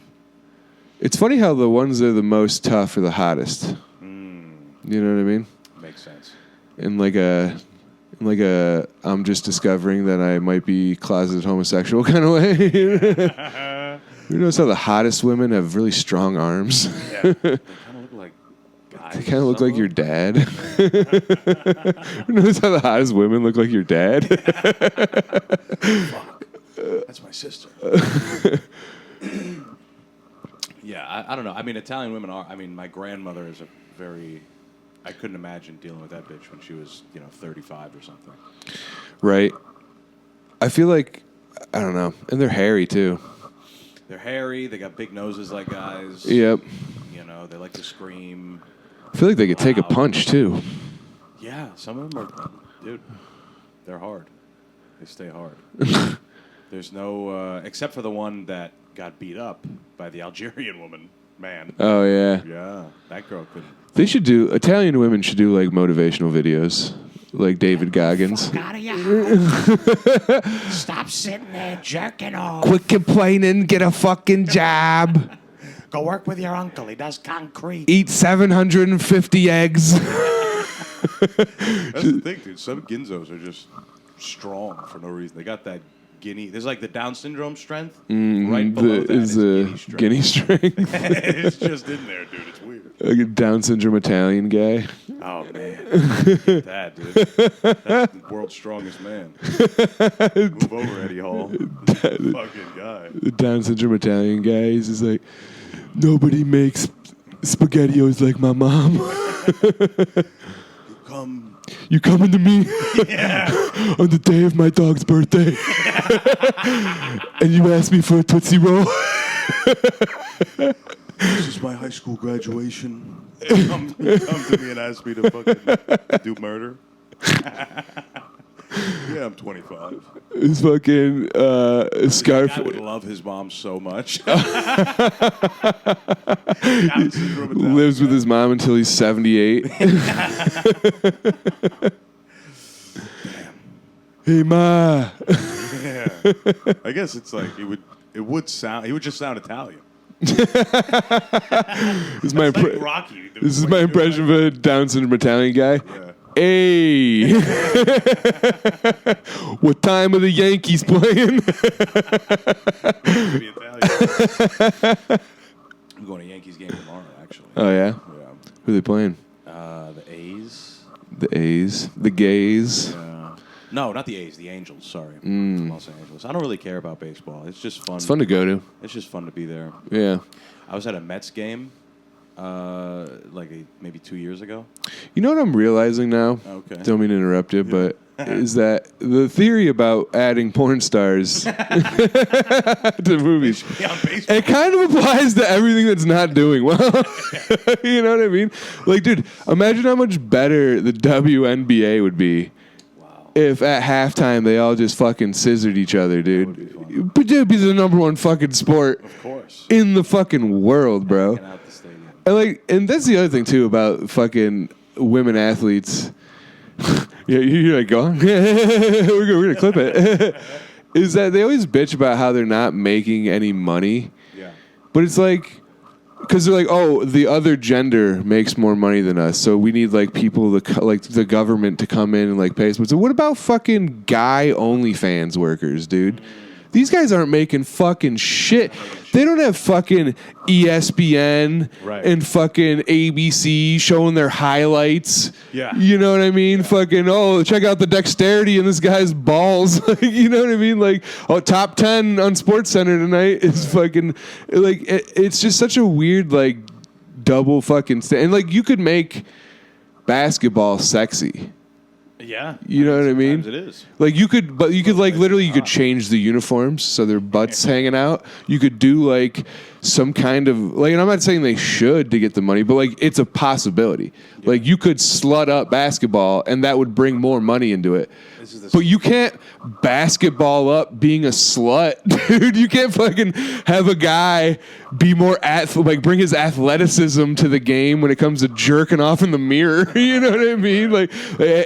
It's funny how the ones that are the most tough are the hottest. You know what I mean? Makes sense. In like a, I'm just discovering that I might be closeted homosexual kind of way. You notice how the hottest women have really strong arms? Yeah. They kind of look like guys. They kind of look like your dad. You notice how the hottest women look like your dad? Fuck. That's my sister. Yeah, I don't know. I mean, Italian women are. I mean, my grandmother is a very. I couldn't imagine dealing with that bitch when she was, 35 or something. Right. I feel like, I don't know. And they're hairy, too. They're hairy. They got big noses like guys. Yep. They like to scream. I feel like they could take a punch, too. Yeah, some of them are. Dude, they're hard. They stay hard. There's no, except for the one that got beat up by the Algerian woman. Man. Oh, yeah. Yeah, that girl couldn't. Italian women should do, like, motivational videos. Like David Goggins. Fuck out of your house. Stop sitting there jerking off. Quit complaining, get a fucking job. Go work with your uncle. He does concrete. Eat 750 eggs. That's the thing, dude. Some Ginzos are just strong for no reason. They got that Guinea. There's like the Down syndrome strength. Right below that is Guinea strength. It's just in there, dude. It's weird. Like a Down syndrome Italian guy. Oh, man. That, dude. That's the world's strongest man. Move over, Eddie Hall. Fucking guy. The Down syndrome Italian guy. He's just like, nobody makes SpaghettiOs like my mom. You coming to me on the day of my dog's birthday, and you asked me for a Tootsie Roll. This is my high school graduation. Come to me and ask me to fucking do murder. Yeah, I'm 25. His fucking scarf. I would love his mom so much. Lives with his mom until he's 78. Hey, Ma. Yeah. I guess it's like he would just sound Italian. This is my Like Rocky. This is my impression of a Down syndrome Italian guy. Yeah. Hey, what time are the Yankees playing? I'm going to Yankees game tomorrow, actually. Oh, yeah? Yeah. Who are they playing? The A's. The A's. The Gays. No, not the A's. The Angels. Sorry, from Los Angeles. I don't really care about baseball. It's just fun. It's fun to go to. It's just fun to be there. Yeah. I was at a Mets game, maybe 2 years ago. You know what I'm realizing now? Okay. Don't mean to interrupt you, but is that the theory about adding porn stars to movies? Yeah, on baseball. It kind of applies to everything that's not doing well. You know what I mean? Like, dude, imagine how much better the WNBA would be. If at halftime they all just fucking scissored each other, dude. But it'd be the number one fucking sport Of course. in the fucking world, bro. Get out the stadium. And that's the other thing too about fucking women athletes. Yeah, you're like, go on. we're gonna clip it. Is that they always bitch about how they're not making any money. Yeah. But it's like, because they're like, oh, the other gender makes more money than us, so we need like people, like the government to come in and like pay us. But so what about fucking guy OnlyFans workers, dude? These guys aren't making fucking shit. They don't have fucking ESPN and fucking ABC showing their highlights. Yeah. You know what I mean? Yeah. Fucking, oh, check out the dexterity in this guy's balls. You know what I mean? Like, oh, top 10 on SportsCenter tonight is fucking, like, it's just such a weird, like, double fucking and like, you could make basketball sexy. Yeah. You know what I mean? It is. Like you could like literally you could change the uniforms so their butts hanging out. You could do like some kind of like, and I'm not saying they should to get the money, but like it's a possibility. Yeah. Like you could slut up basketball and that would bring more money into it. But you can't basketball up being a slut, dude. You can't fucking have a guy be more bring his athleticism to the game when it comes to jerking off in the mirror. You know what I mean? Like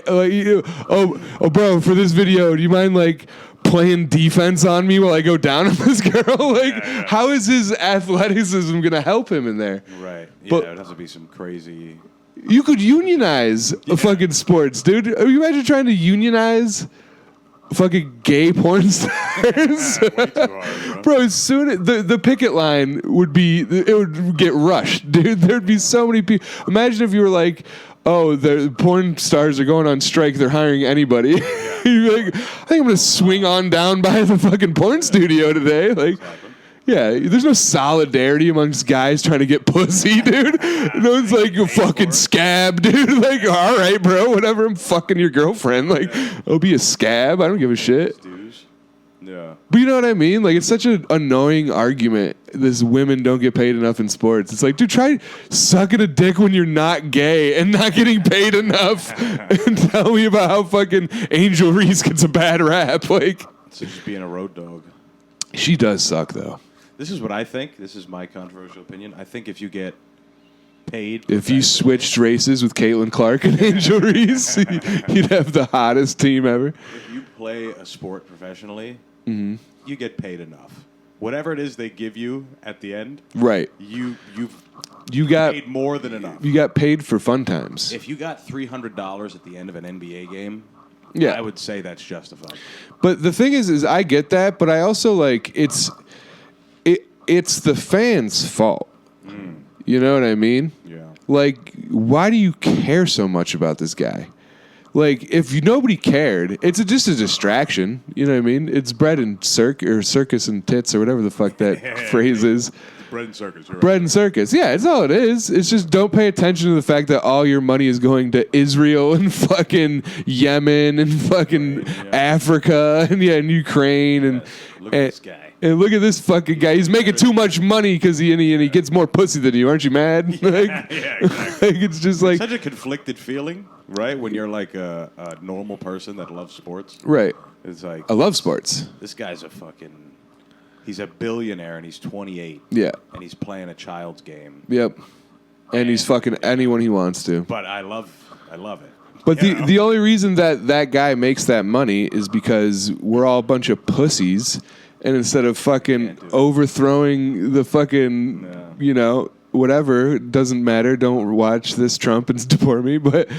oh, bro, for this video, do you mind like playing defense on me while I go down on this girl? Like, how is his athleticism gonna help him in there? Right. Yeah, but it would have to be some crazy. You could unionize fucking sports, dude. You imagine trying to unionize fucking gay porn stars? Way too hard, bro, as soon the picket line would get rushed, dude. There'd be so many people. Imagine if you were like, oh, the porn stars are going on strike. They're hiring anybody. You'd be like, I think I'm going to swing on down by the fucking porn studio today. Like, yeah, there's no solidarity amongst guys trying to get pussy, dude. No one's like, you fucking scab, dude. Like, all right, bro, whatever. I'm fucking your girlfriend. Like, I'll be a scab. I don't give a shit. Yeah. But you know what I mean? Like, it's such an annoying argument. This women don't get paid enough in sports. It's like, dude, try sucking a dick when you're not gay and not getting paid enough and tell me about how fucking Angel Reese gets a bad rap. Like, so just being a road dog. She does suck, though. This is what I think. This is my controversial opinion. I think if you get paid... If you switched races with Caitlin Clark and Angel Reese, you'd have the hottest team ever. If you play a sport professionally, Mm-hmm. you get paid enough. Whatever it is they give you at the end, Right. you've You got paid more than enough. You got paid for fun times. If you got $300 at the end of an NBA game, Yeah. I would say that's justified. But the thing is I get that, but I also like it's the fans' fault. You know what I mean? Yeah. Like, why do you care so much about this guy? Like, if nobody cared, it's just a distraction. You know what I mean? It's bread and circus and tits or whatever the fuck that phrase is. Bread and circus. You're right. Bread and circus. Yeah, it's all it is. It's just don't pay attention to the fact that all your money is going to Israel and fucking Yemen and fucking Africa and Ukraine and Look at this guy. And look at this fucking guy. He's making too much money because he gets more pussy than you. Aren't you mad? Yeah, exactly. Like, it's just like Such a conflicted feeling, right? When you're like a normal person that loves sports. right. It's like, I love sports. this guy's he's a billionaire and he's 28. Yeah. And he's playing a child's game. Yep. And he's fucking anyone he wants to. But I love it. But You know? the only reason that guy makes that money is because we're all a bunch of pussies, and instead of fucking overthrowing the fucking, whatever, it doesn't matter. Don't watch this Trump and deport me. But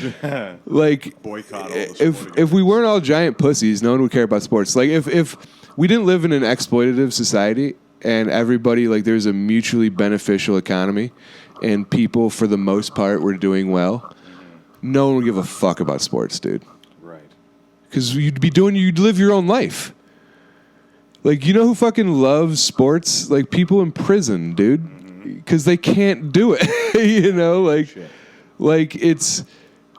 like, Boycott all the if we weren't all giant pussies, no one would care about sports. Like if we didn't live in an exploitative society and everybody like there's a mutually beneficial economy, and people for the most part were doing well. No one would give a fuck about sports, dude. Right. Because you'd live your own life. Like, you know who fucking loves sports? Like, people in prison, dude. Because they can't do it. Shit. Like, it's...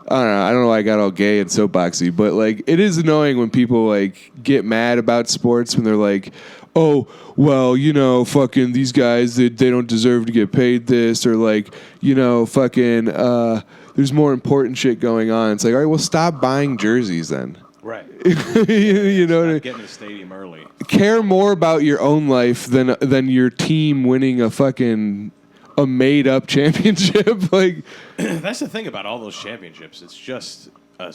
I don't know why I got all gay and soapboxy, but, like, it is annoying when people, like, get mad about sports when they're like, oh, well, fucking these guys, they don't deserve to get paid this, or, like, fucking... there's more important shit going on. It's like, all right, well, stop buying jerseys then. Right. You know what I mean? Getting to the stadium early. Care more about your own life than your team winning a made up championship. Like, That's the thing about all those championships. It's just a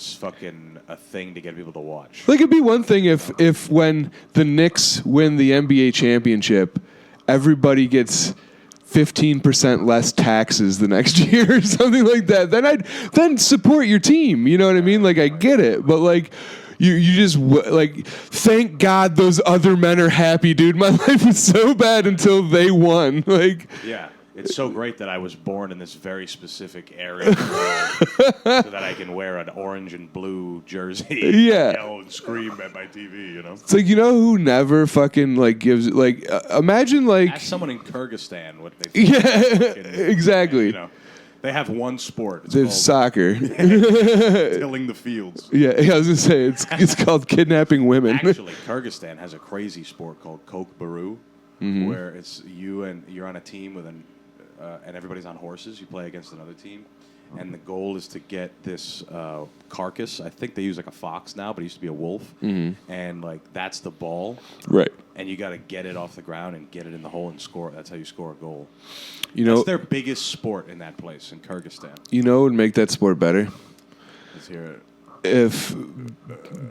thing to get people to watch. like it'd be one thing if when the Knicks win the NBA championship, everybody gets 15% less taxes the next year or something like that. Then support your team. You know what I mean? Like, I get it, but like. You just like thank God those other men are happy, dude. My life was so bad until they won. Like, Yeah. It's so great that I was born in this very specific area of the world so that I can wear an orange and blue jersey Yeah. yell and scream at my TV, it's like, who never fucking like gives like imagine like Ask someone in Kyrgyzstan what they think. yeah, exactly. They have one sport. It's There's called soccer. tilling the fields. Yeah, I was gonna say it's called kidnapping women. Actually, Kyrgyzstan has a crazy sport called Coke Baru, where it's you're on a team with and everybody's on horses. You play against another team, and the goal is to get this carcass. I think they use like a fox now, but it used to be a wolf, and like that's the ball, Right. and you got to get it off the ground and get it in the hole and score. That's how you score a goal. That's their biggest sport in that place in Kyrgyzstan. What would make that sport better? Let's hear it. If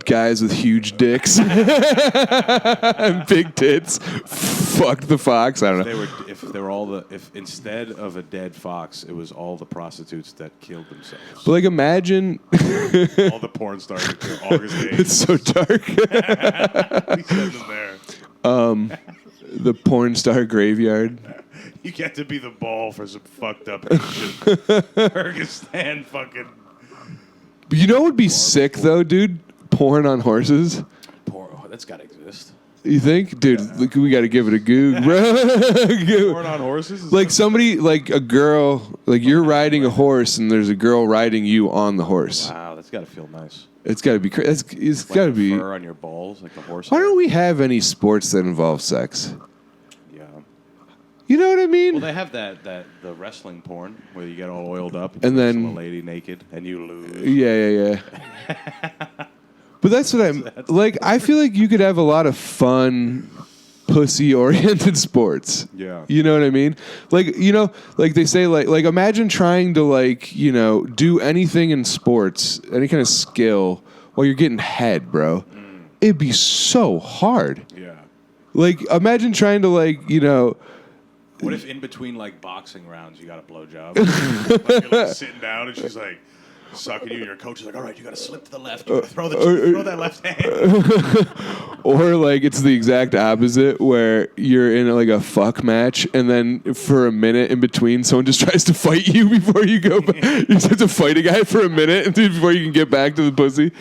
guys with huge dicks and big tits fucked the fox. I don't know. If instead of a dead fox, it was all the prostitutes that killed themselves. But like, imagine All the porn stars that killed August 8th. it's so dark. We send them there. The porn star graveyard. You get to be the ball for some fucked up ancient Kyrgyzstan fucking You know what would be sick though, dude? Porn on horses. porn. Oh, that's got to exist. You think, dude? Look, we got to give it a goog, bro. Porn on horses? Like somebody, like a girl, like you're riding a horse, and there's a girl riding you on the horse. Wow, that's got to feel nice. It's got to be. It's got to Like the be. fur on your balls, like the horse. Why don't we have any sports that involve sex? Yeah. You know what I mean? Well, they have the wrestling porn where you get all oiled up And then- a lady naked and you lose. Yeah. But that's what I'm like. I feel like you could have a lot of fun pussy-oriented sports. Yeah. You know what I mean? Like, like they say, like imagine trying to, like, do anything in sports, any kind of skill, while you're getting head, bro. It'd be so hard. Yeah. Like, imagine trying to, like, What if in between like boxing rounds you got a blowjob? Like, you're like sitting down and she's like sucking you. Your coach is like, "All right, you got to slip to the left. You gotta throw that left hand." Or like it's the exact opposite, where you're in like a fuck match, and then for a minute in between, someone just tries to fight you before you go. You just have to fight a guy for a minute before you can get back to the pussy.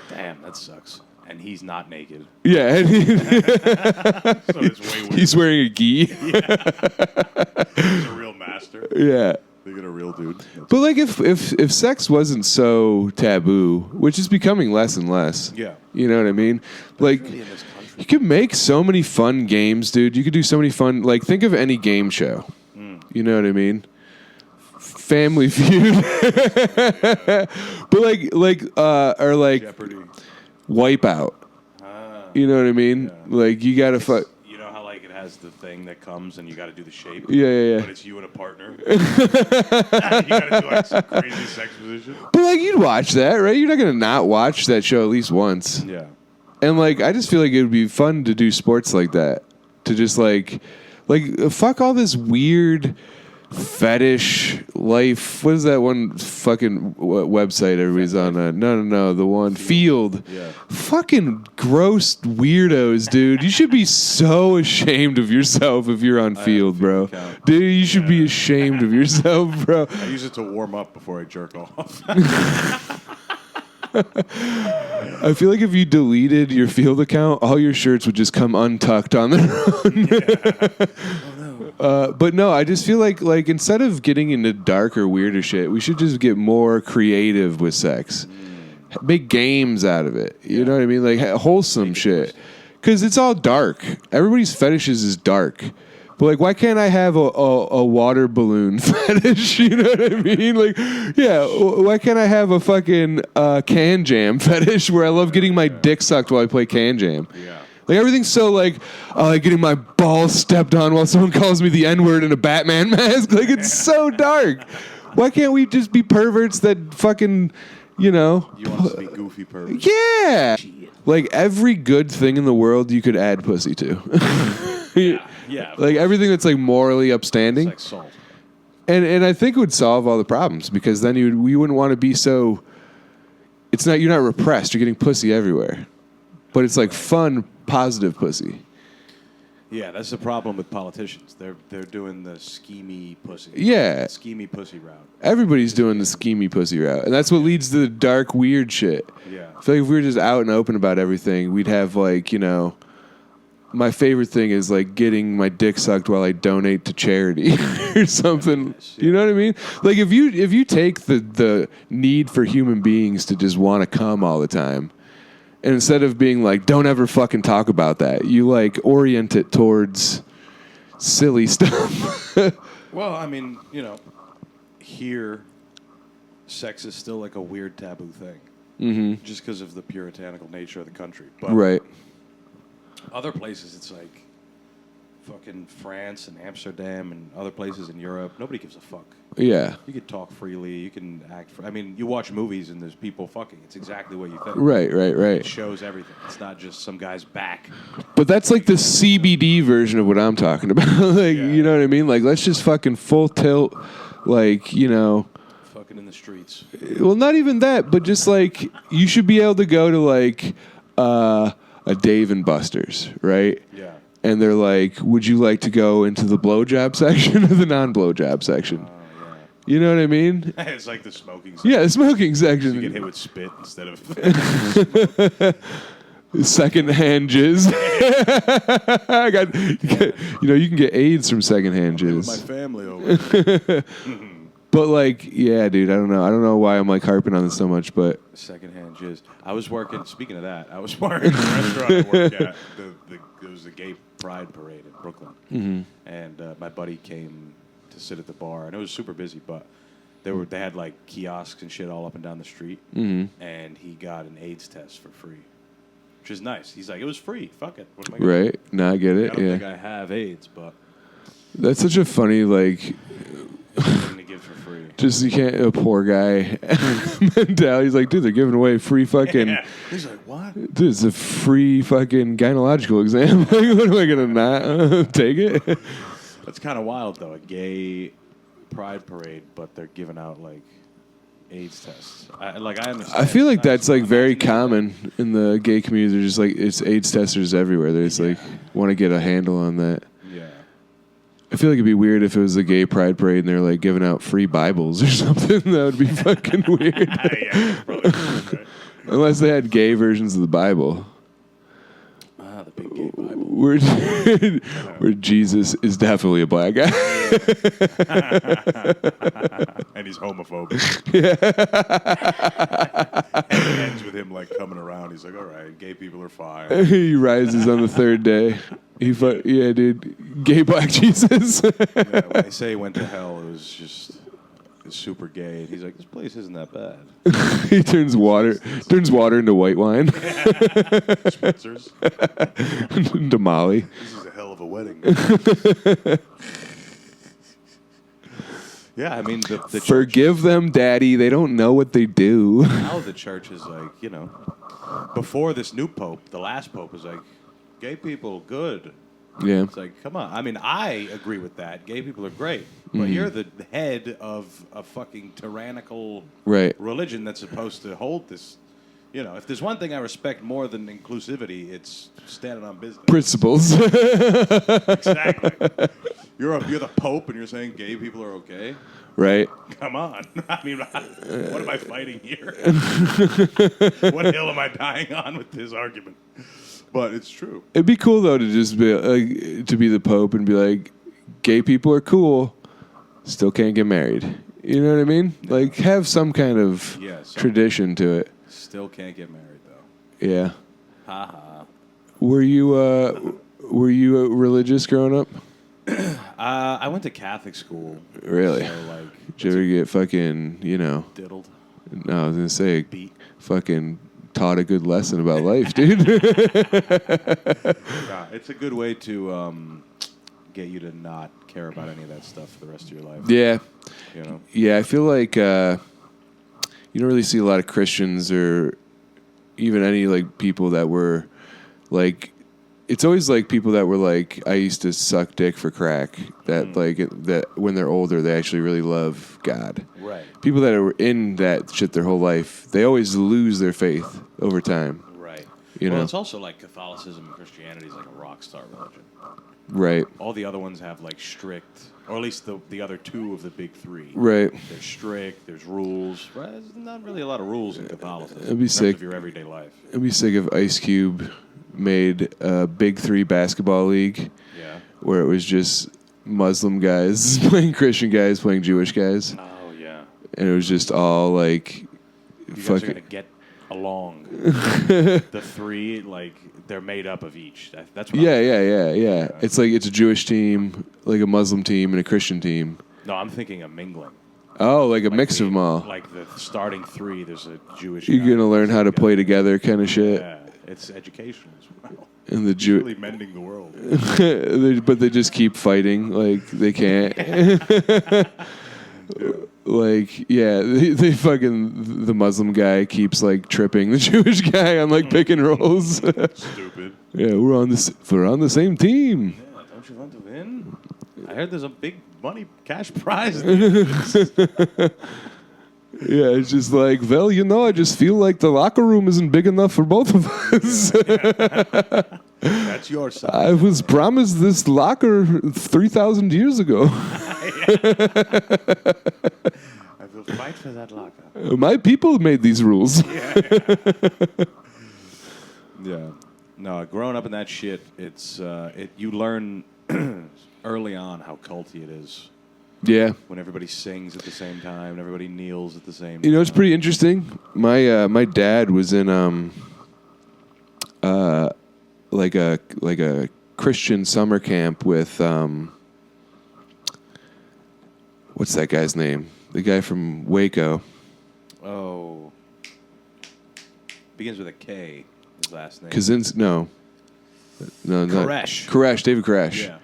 Damn, that sucks. And he's not naked. Yeah, and So it's way weird. he's wearing a gi. He's a real master. Yeah. They get a real dude. But like if sex wasn't so taboo, which is becoming less and less. Yeah. You know what I mean? Like Really in this country. you could make so many fun games, dude. You could do so many fun, like think of any game show. You know what I mean? Family Feud. But or like Jeopardy. Wipeout. You know what I mean? Yeah. Like you gotta fuck. You know how like it has the thing that comes and you got to do the shape. Yeah. But it's you and a partner. You got to do like some crazy sex position. But like you'd watch that, right? You're not gonna not watch that show at least once. Yeah. And like I just feel like it would be fun to do sports like that. To just like fuck all this weird fetish life. What is that one fucking website everybody's on? No, the one Field. Yeah. Fucking gross weirdos, dude. You should be so ashamed of yourself if you're on Field, bro. account. Dude, you should be ashamed of yourself, bro. I use it to warm up before I jerk off. I feel like if you deleted your Field account, all your shirts would just come untucked on their own. But no, I just feel like instead of getting into darker, weirder shit, we should just get more creative with sex. Make games out of it. You know what I mean? Like wholesome shit. Because it's all dark. Everybody's fetishes is dark. But like, why can't I have a water balloon fetish? You know what I mean? Like, yeah, why can't I have a fucking can jam fetish where I love getting my dick sucked while I play can jam? Yeah. Like everything's so like getting my balls stepped on while someone calls me the N-word in a Batman mask. Like it's so dark. Why can't we just be perverts that fucking, You want us to be goofy perverts. yeah. Like every good thing in the world you could add pussy to. Yeah. Like everything that's like morally It's upstanding. like salt. And I think it would solve all the problems because then you wouldn't want to be so. You're not repressed. You're getting pussy everywhere, but it's like fun, positive pussy. Yeah, that's the problem with politicians. They're doing the schemy pussy. Yeah. Schemy pussy route. Everybody's doing the schemy pussy route, and that's what leads to the dark, weird shit. Yeah. I feel like if we were just out and open about everything, we'd have like my favorite thing is like getting my dick sucked while I donate to charity or something. You know what I mean? Like if you take the need for human beings to just want to come all the time, and instead of being like, don't ever fucking talk about that, you like orient it towards silly stuff. Well, I mean, here, sex is still like a weird taboo thing. Mm-hmm. Just because of the puritanical nature of the country. But Right. other places, it's like fucking France and Amsterdam and other places in Europe. Nobody gives a fuck. Yeah. You can talk freely. You can act. You watch movies and there's people fucking. It's exactly what you think. Right. It shows everything. It's not just some guy's back. But that's like the CBD version of what I'm talking about. Like, Yeah. you know what I mean? Like, let's just fucking full tilt, like, Fucking in the streets. well, not even that, but just like, you should be able to go to like a Dave and Buster's, right? Yeah. And they're like, would you like to go into the blowjob section or the non-blowjob section? Yeah. You know what I mean? It's like the smoking section. Yeah, the smoking section. You get hit with spit instead of... Secondhand jizz. You can get AIDS from secondhand with my jizz. family over. But like, yeah, dude, I don't know. I don't know why I'm like harping on this so much, but Secondhand jizz. I was working, speaking of that, I was working at a restaurant I worked at. It was a gay pride parade in Brooklyn. Mm-hmm. And my buddy came to sit at the bar, and it was super busy, but they had like kiosks and shit all up and down the street. Mm-hmm. And he got an AIDS test for free. which is nice. He's like, it was free. Fuck it. What am I gonna Right? No, I get do? it. I don't Yeah. think I have AIDS, but That's such a funny, like, something to give for free. just you can't, a poor guy mentality. He's like, dude, they're giving away free fucking, Yeah. He's like, what? dude, it's a free fucking gynecological exam. Like, what am I going to not take it? That's kind of wild, though. A gay pride parade, but they're giving out, like, AIDS tests. I understand. I feel like It's nice. that's like I'm very not gonna do common in the gay community. They're just like, it's AIDS testers everywhere. They just like want to get a handle on that. that. Yeah. I feel like it'd be weird if it was a gay pride parade and they're like giving out free Bibles or something. That would be fucking weird. Yeah, probably right. Unless they had gay versions of the Bible. Ah, the big gay Bible. Where Jesus is definitely a black guy. And he's homophobic. And it ends with him like coming around. He's like, all right, gay people are fine. He rises on the third day. Yeah, dude. Gay black Jesus. Yeah, when they say he went to hell, it was just super gay. And he's like, this place isn't that bad. He turns water into white wine. Spencer's. Into Molly. This is a hell of a wedding. Yeah, I mean, the Forgive them, Daddy. They don't know what they do. now the church is like, before this new pope, the last pope was like, gay people, good. Yeah. It's like, come on. I mean, I agree with that. Gay people are great. But you're the head of a fucking tyrannical Right. religion that's supposed to hold this. If there's one thing I respect more than inclusivity, it's standing on business. Principles. Exactly. You're the pope and you're saying gay people are okay? Right. Come on. I mean, what am I fighting here? What hill am I dying on with this argument? But it's true. It'd be cool though to just be like, to be the Pope and be like, gay people are cool, still can't get married. You know what I mean? Like have some kind of tradition to it. Still can't get married though. Yeah. Ha ha. Were you religious growing up? I went to Catholic school. Really? So like, Did you ever get fucking, diddled? No, I was gonna say Beat. fucking taught a good lesson about life, dude. Yeah, it's a good way to get you to not care about any of that stuff for the rest of your life. Yeah. You know? Yeah, I feel like you don't really see a lot of Christians or even any like people that were like, it's always like people that were like, I used to suck dick for crack. That like that when they're older, they actually really love God. Right. People that are in that shit their whole life, they always lose their faith over time. Right. You know? It's also like Catholicism and Christianity is like a rock star religion. Right. All the other ones have like strict, or at least the other two of the big three. Right. They're strict. There's rules. Right? There's not really a lot of rules in Catholicism. It'd be in terms sick. of your everyday life. I'd be sick if Ice Cube made a Big Three basketball league Yeah. where it was just Muslim guys playing Christian guys playing Jewish guys. Oh yeah. And it was just all like You guys are fucking gonna get along. The three, like they're made up of each. That's what yeah. It's like it's a Jewish team, like a Muslim team, and a Christian team. No, I'm thinking of mingling. Oh, like a mix of them all. Like the starting three, there's a Jewish. You're guy, gonna learn how to guy. play together, kind of shit. Yeah, it's educational as well. And the It's Jew, really mending the world. but they just keep fighting. Like they can't. Like they fucking the Muslim guy keeps like tripping the Jewish guy on like pick and rolls. Stupid. Yeah, we're on the same team. Yeah, don't you want to win? I heard there's a big money cash prize. Yeah, it's just like, well, I just feel like the locker room isn't big enough for both of us. That's your side. I was promised this locker 3,000 years ago. I will fight for that locker. My people made these rules. Yeah. No, growing up in that shit, it's you learn early on how culty it is. Yeah. When everybody sings at the same time, and everybody kneels at the same time. You know, it's pretty interesting. My dad was in like a Christian summer camp with what's that guy's name? The guy from Waco. Oh. Begins with a K. his last name. No, not Koresh. David Koresh. Yeah.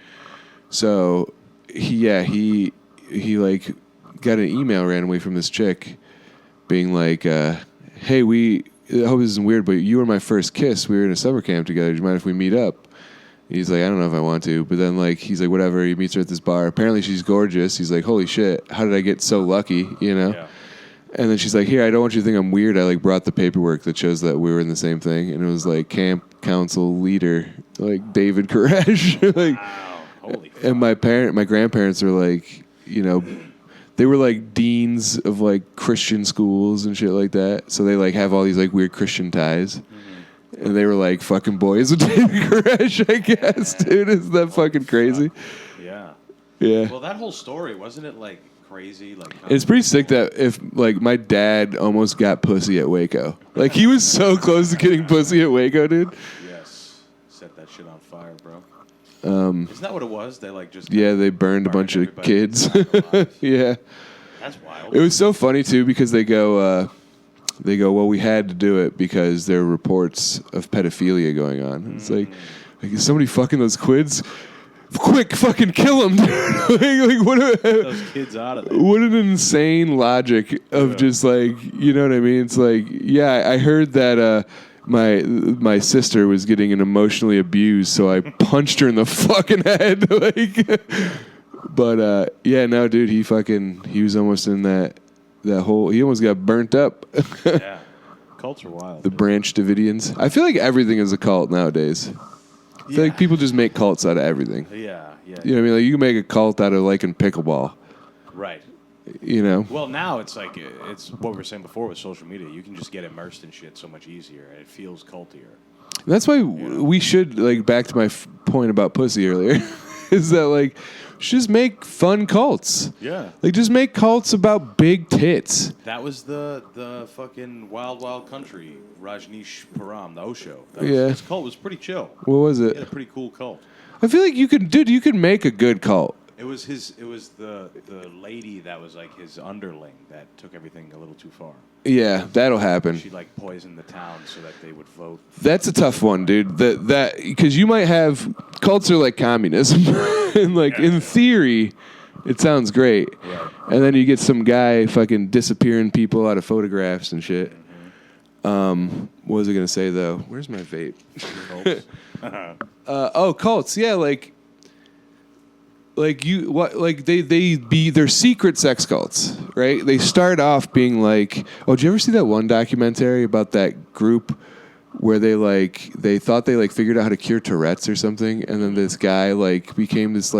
So he like got an email randomly from this chick, being like, "Hey, I hope this isn't weird, but you were my first kiss. We were in a summer camp together. Do you mind if we meet up?" He's like, "I don't know if I want to," but then like he's like, "Whatever." He meets her at this bar. Apparently, she's gorgeous. He's like, "Holy shit! How did I get so lucky?" You know. Yeah. And then she's like, "Here, I don't want you to think I'm weird. I like brought the paperwork that shows that we were in the same thing." And it was like camp council leader, like David Koresh. Like, Wow. Holy fuck. and my grandparents were like, you know, they were like deans of like Christian schools and shit like that. So they like have all these like weird Christian ties. Mm-hmm. And they were like fucking boys with David Koresh, I guess, dude. Isn't that fucking crazy? Yeah. Yeah. Well, that whole story, wasn't it like crazy? Like It's pretty sick that if like my dad almost got pussy at Waco. Like he was so close to getting pussy at Waco, dude. Yes. Set that shit on fire, bro. Isn't that what it was? They like just Yeah, they burned a bunch of everybody kids. alive. Yeah. That's wild. It was so funny too because they go, well, we had to do it because there were reports of pedophilia going on. It's like, is somebody fucking those kids? Quick, fucking kill them, dude. like what those kids out of there. What an insane logic of just like, you know what I mean? It's like, yeah, I heard that my sister was getting an emotionally abused, so I punched her in the fucking head. Like, but yeah, no, dude, he was almost in that whole. He almost got burnt up. Yeah, cults are wild. The Branch Davidians. I feel like everything is a cult nowadays. I feel like people just make cults out of everything. Yeah. You know what I mean? Like you can make a cult out of liking pickleball. Right. You know? Well, now it's like it's what we were saying before with social media. You can just get immersed in shit so much easier, and it feels cultier. That's why we should, like, back to my point about pussy earlier, is that, like, just make fun cults. Yeah. Like, just make cults about big tits. That was the fucking Wild Wild Country, Rajneesh Param, the Osho. His cult was pretty chill. What was He it? had a pretty cool cult. I feel like you could make a good cult. It was the lady that was like his underling that took everything a little too far. Yeah, that'll happen. She like poisoned the town so that they would vote. That's a tough one, dude. That because you might have cults are like communism, and like in theory, it sounds great. Right. And then you get some guy fucking disappearing people out of photographs and shit. What was I gonna say though? Where's my vape? Cults. Yeah, they're secret sex cults, right? They start off being like, oh, did you ever see that one documentary about that group where they thought they like figured out how to cure Tourette's or something, and then this guy like became this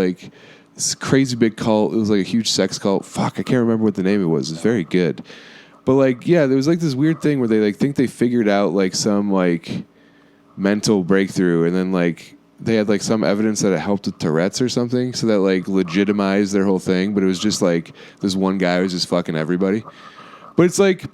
crazy big cult. It was like a huge sex cult. Fuck, I can't remember what the name it was. It's very good. But like, yeah, there was like this weird thing where they like think they figured out like some like mental breakthrough, and then like they had like some evidence that it helped with Tourette's or something, so that like legitimized their whole thing. But it was just like this one guy was just fucking everybody. But it's like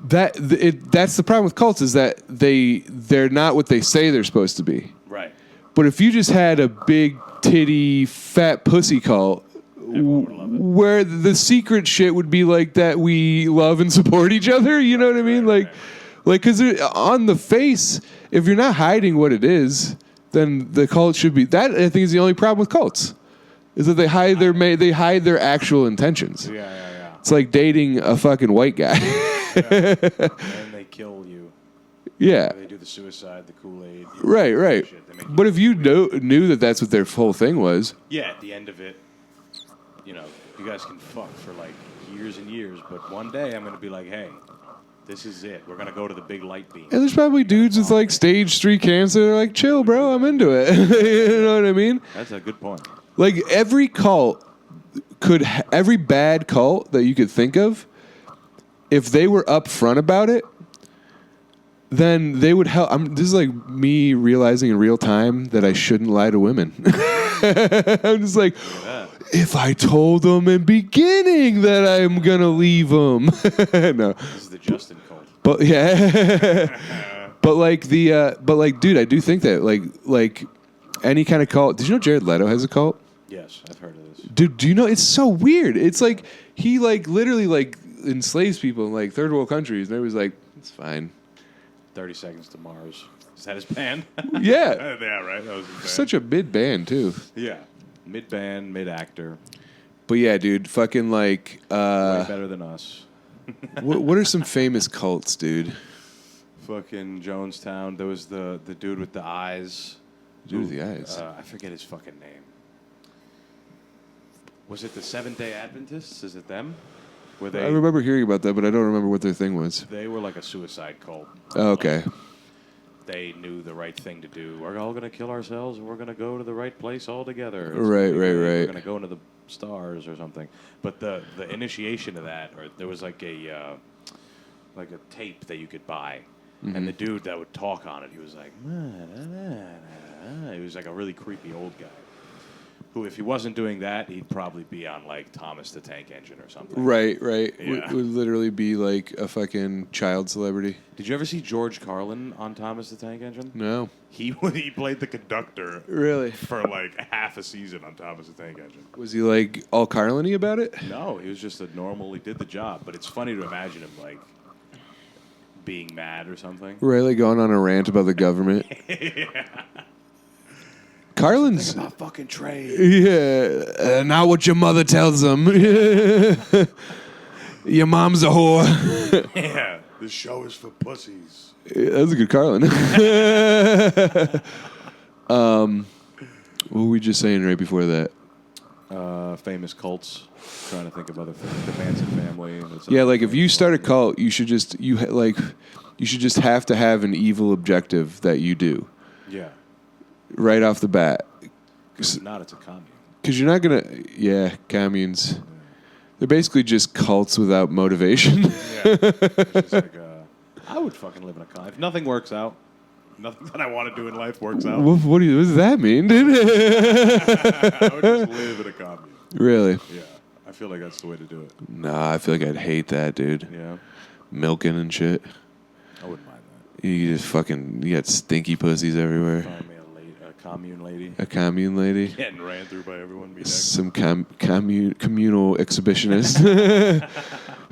that's the problem with cults, is that they're not what they say they're supposed to be. Right. But if you just had a big titty fat pussy cult, where the secret shit would be like that we love and support each other, you know what I mean? Like, because on the face, if you're not hiding what it is, then the cult should be that. I think is the only problem with cults, is that they hide their actual intentions. Yeah. It's like dating a fucking white guy. And they kill you. Yeah. They do the suicide, the Kool-Aid. Right. But if you knew that that's what their whole thing was. Yeah, at the end of it, you guys can fuck for like years and years, but one day I'm going to be like, hey, this is it. We're going to go to the big light beam. And there's probably dudes with like stage 3 cancer. They're like, chill, bro, I'm into it. You know what I mean? That's a good point. Like every bad cult that you could think of, if they were upfront about it, then they would help. This is like me realizing in real time that I shouldn't lie to women. I'm just like, if I told them in beginning that I'm gonna leave them, no. This is the Justin cult. But yeah, dude, I do think that like any kind of cult. Did you know Jared Leto has a cult? Yes, I've heard of this. Dude, do you know? It's so weird. It's like he like literally like enslaves people in like third world countries, and everybody's like, it's fine. 30 Seconds to Mars. Is that his band? Yeah. Yeah, right. That was his band. Such a mid band too. Yeah. Mid band, mid actor. But yeah, dude, fucking like Way better than us. what are some famous cults, dude? Fucking Jonestown. There was the dude with the eyes. Dude with the eyes. I forget his fucking name. Was it the Seventh-day Adventists? Is it them? Were they? I remember hearing about that, but I don't remember what their thing was. They were like a suicide cult. Oh, okay. They knew the right thing to do. We're all going to kill ourselves, and we're going to go to the right place all together. Right. We're going to go into the stars or something. But the initiation of that, or there was like a tape that you could buy, and the dude that would talk on it, he was like, he was like a really creepy old guy. Who, if he wasn't doing that, he'd probably be on like Thomas the Tank Engine or something. Right. Yeah. Would literally be like a fucking child celebrity. Did you ever see George Carlin on Thomas the Tank Engine? No. He played the conductor. Really? For like half a season on Thomas the Tank Engine. Was he like all Carlin-y about it? No, he was just a normal. He did the job, but it's funny to imagine him like being mad or something. Right, like going on a rant about the government. Yeah. Carlin's. Think about fucking trade. Yeah, not what your mother tells them. Your mom's a whore. Yeah, this show is for pussies. Yeah, that was a good Carlin. What were we just saying right before that? Famous cults. Trying to think of other things. The Manson family. Yeah, like if you start a cult, you should just you should just have to have an evil objective that you do Yeah. right off the bat. If not, it's a commune. Because you're not gonna, communes. They're basically just cults without motivation. Yeah. It's just like, I would fucking live in a commune. If nothing works out, nothing that I want to do in life works out. What does that mean, dude? I would just live in a commune. Really? Yeah. I feel like that's the way to do it. Nah, I feel like I'd hate that, dude. Yeah. Milking and shit. I wouldn't mind that. You just fucking, you got stinky pussies everywhere. Find me a commune lady. A commune lady. Getting ran through by everyone. Be next. Some communal exhibitionist.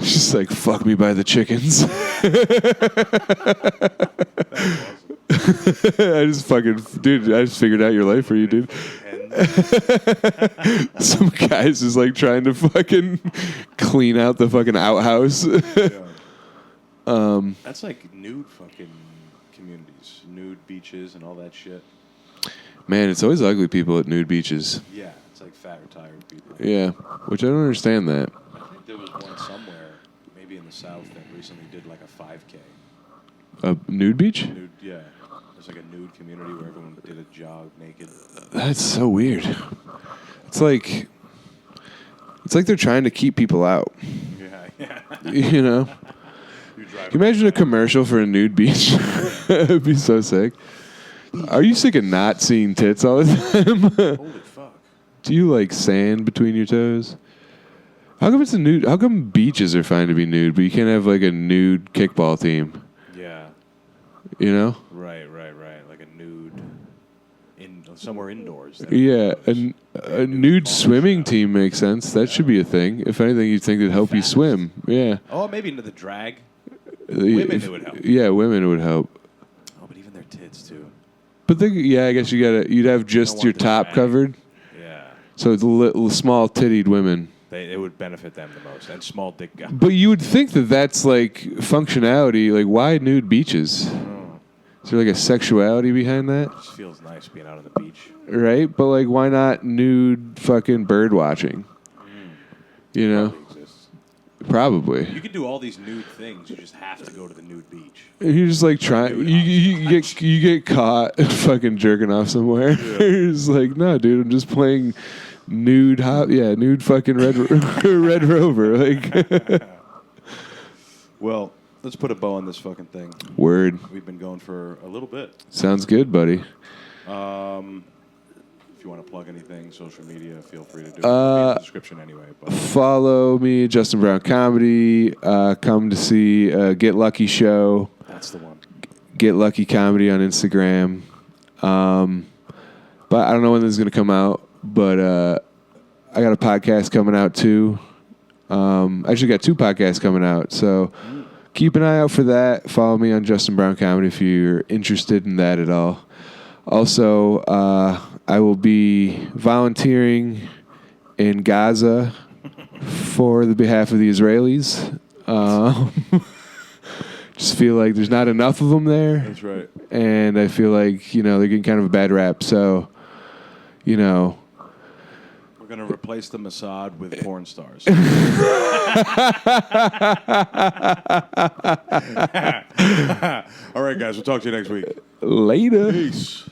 Just like, fuck me by the chickens. I just figured out your life for you, dude. Some guys is like trying to fucking clean out the fucking outhouse. Yeah. That's like nude fucking communities, nude beaches and all that shit. Man, it's always ugly people at nude beaches. Yeah, it's like fat retired people. Yeah, which I don't understand that. I think there was one somewhere, maybe in the South, that recently did like a 5K. A nude beach? Nude, yeah. There's like a nude community where everyone did a jog naked. That's so weird. It's like they're trying to keep people out. Yeah. You know? You drive. Can you imagine a commercial for a nude beach? It'd be so sick. Are you sick of not seeing tits all the time? Holy fuck. Do you like sand between your toes? How come it's a nude? How come beaches are fine to be nude, but you can't have like a nude kickball team? Yeah. You know? Right. Like a nude somewhere indoors. Yeah, a nude swimming team makes sense. That should be a thing. If anything, you'd think it'd help you swim. Yeah. Oh, maybe into the drag. Women, it would help. Yeah, women would help. Oh, but even their tits too. But I guess you'd have just your top covered. Yeah. So it's little small tittied women. It would benefit them the most, and small dick guys. But you would think that that's like functionality. Like, why nude beaches? Is there like a sexuality behind that? It just feels nice being out on the beach. Right? But like, why not nude fucking bird watching? You know? Probably exists. Probably. You can do all these nude things. You just have to go to the nude beach. You're just like trying. You get caught fucking jerking off somewhere. Yeah. You're just like, no, dude, I'm just playing nude fucking Red Rover. Like, well, let's put a bow on this fucking thing. Word. We've been going for a little bit. Sounds good, buddy. If you want to plug anything, social media, feel free to do it. It'll be in the description anyway. But. Follow me, Justin Brown Comedy. Come to see Get Lucky Show. That's the one. Get Lucky Comedy on Instagram. But I don't know when this is going to come out. But I got a podcast coming out too. I actually got 2 podcasts coming out. So keep an eye out for that. Follow me on Justin Brown Comedy if you're interested in that at all. Also, I will be volunteering in Gaza for the behalf of the Israelis. Just feel like there's not enough of them there. That's right. And I feel like, they're getting kind of a bad rap. So, We're going to replace the Mossad with porn stars. All right, guys. We'll talk to you next week. Later. Peace.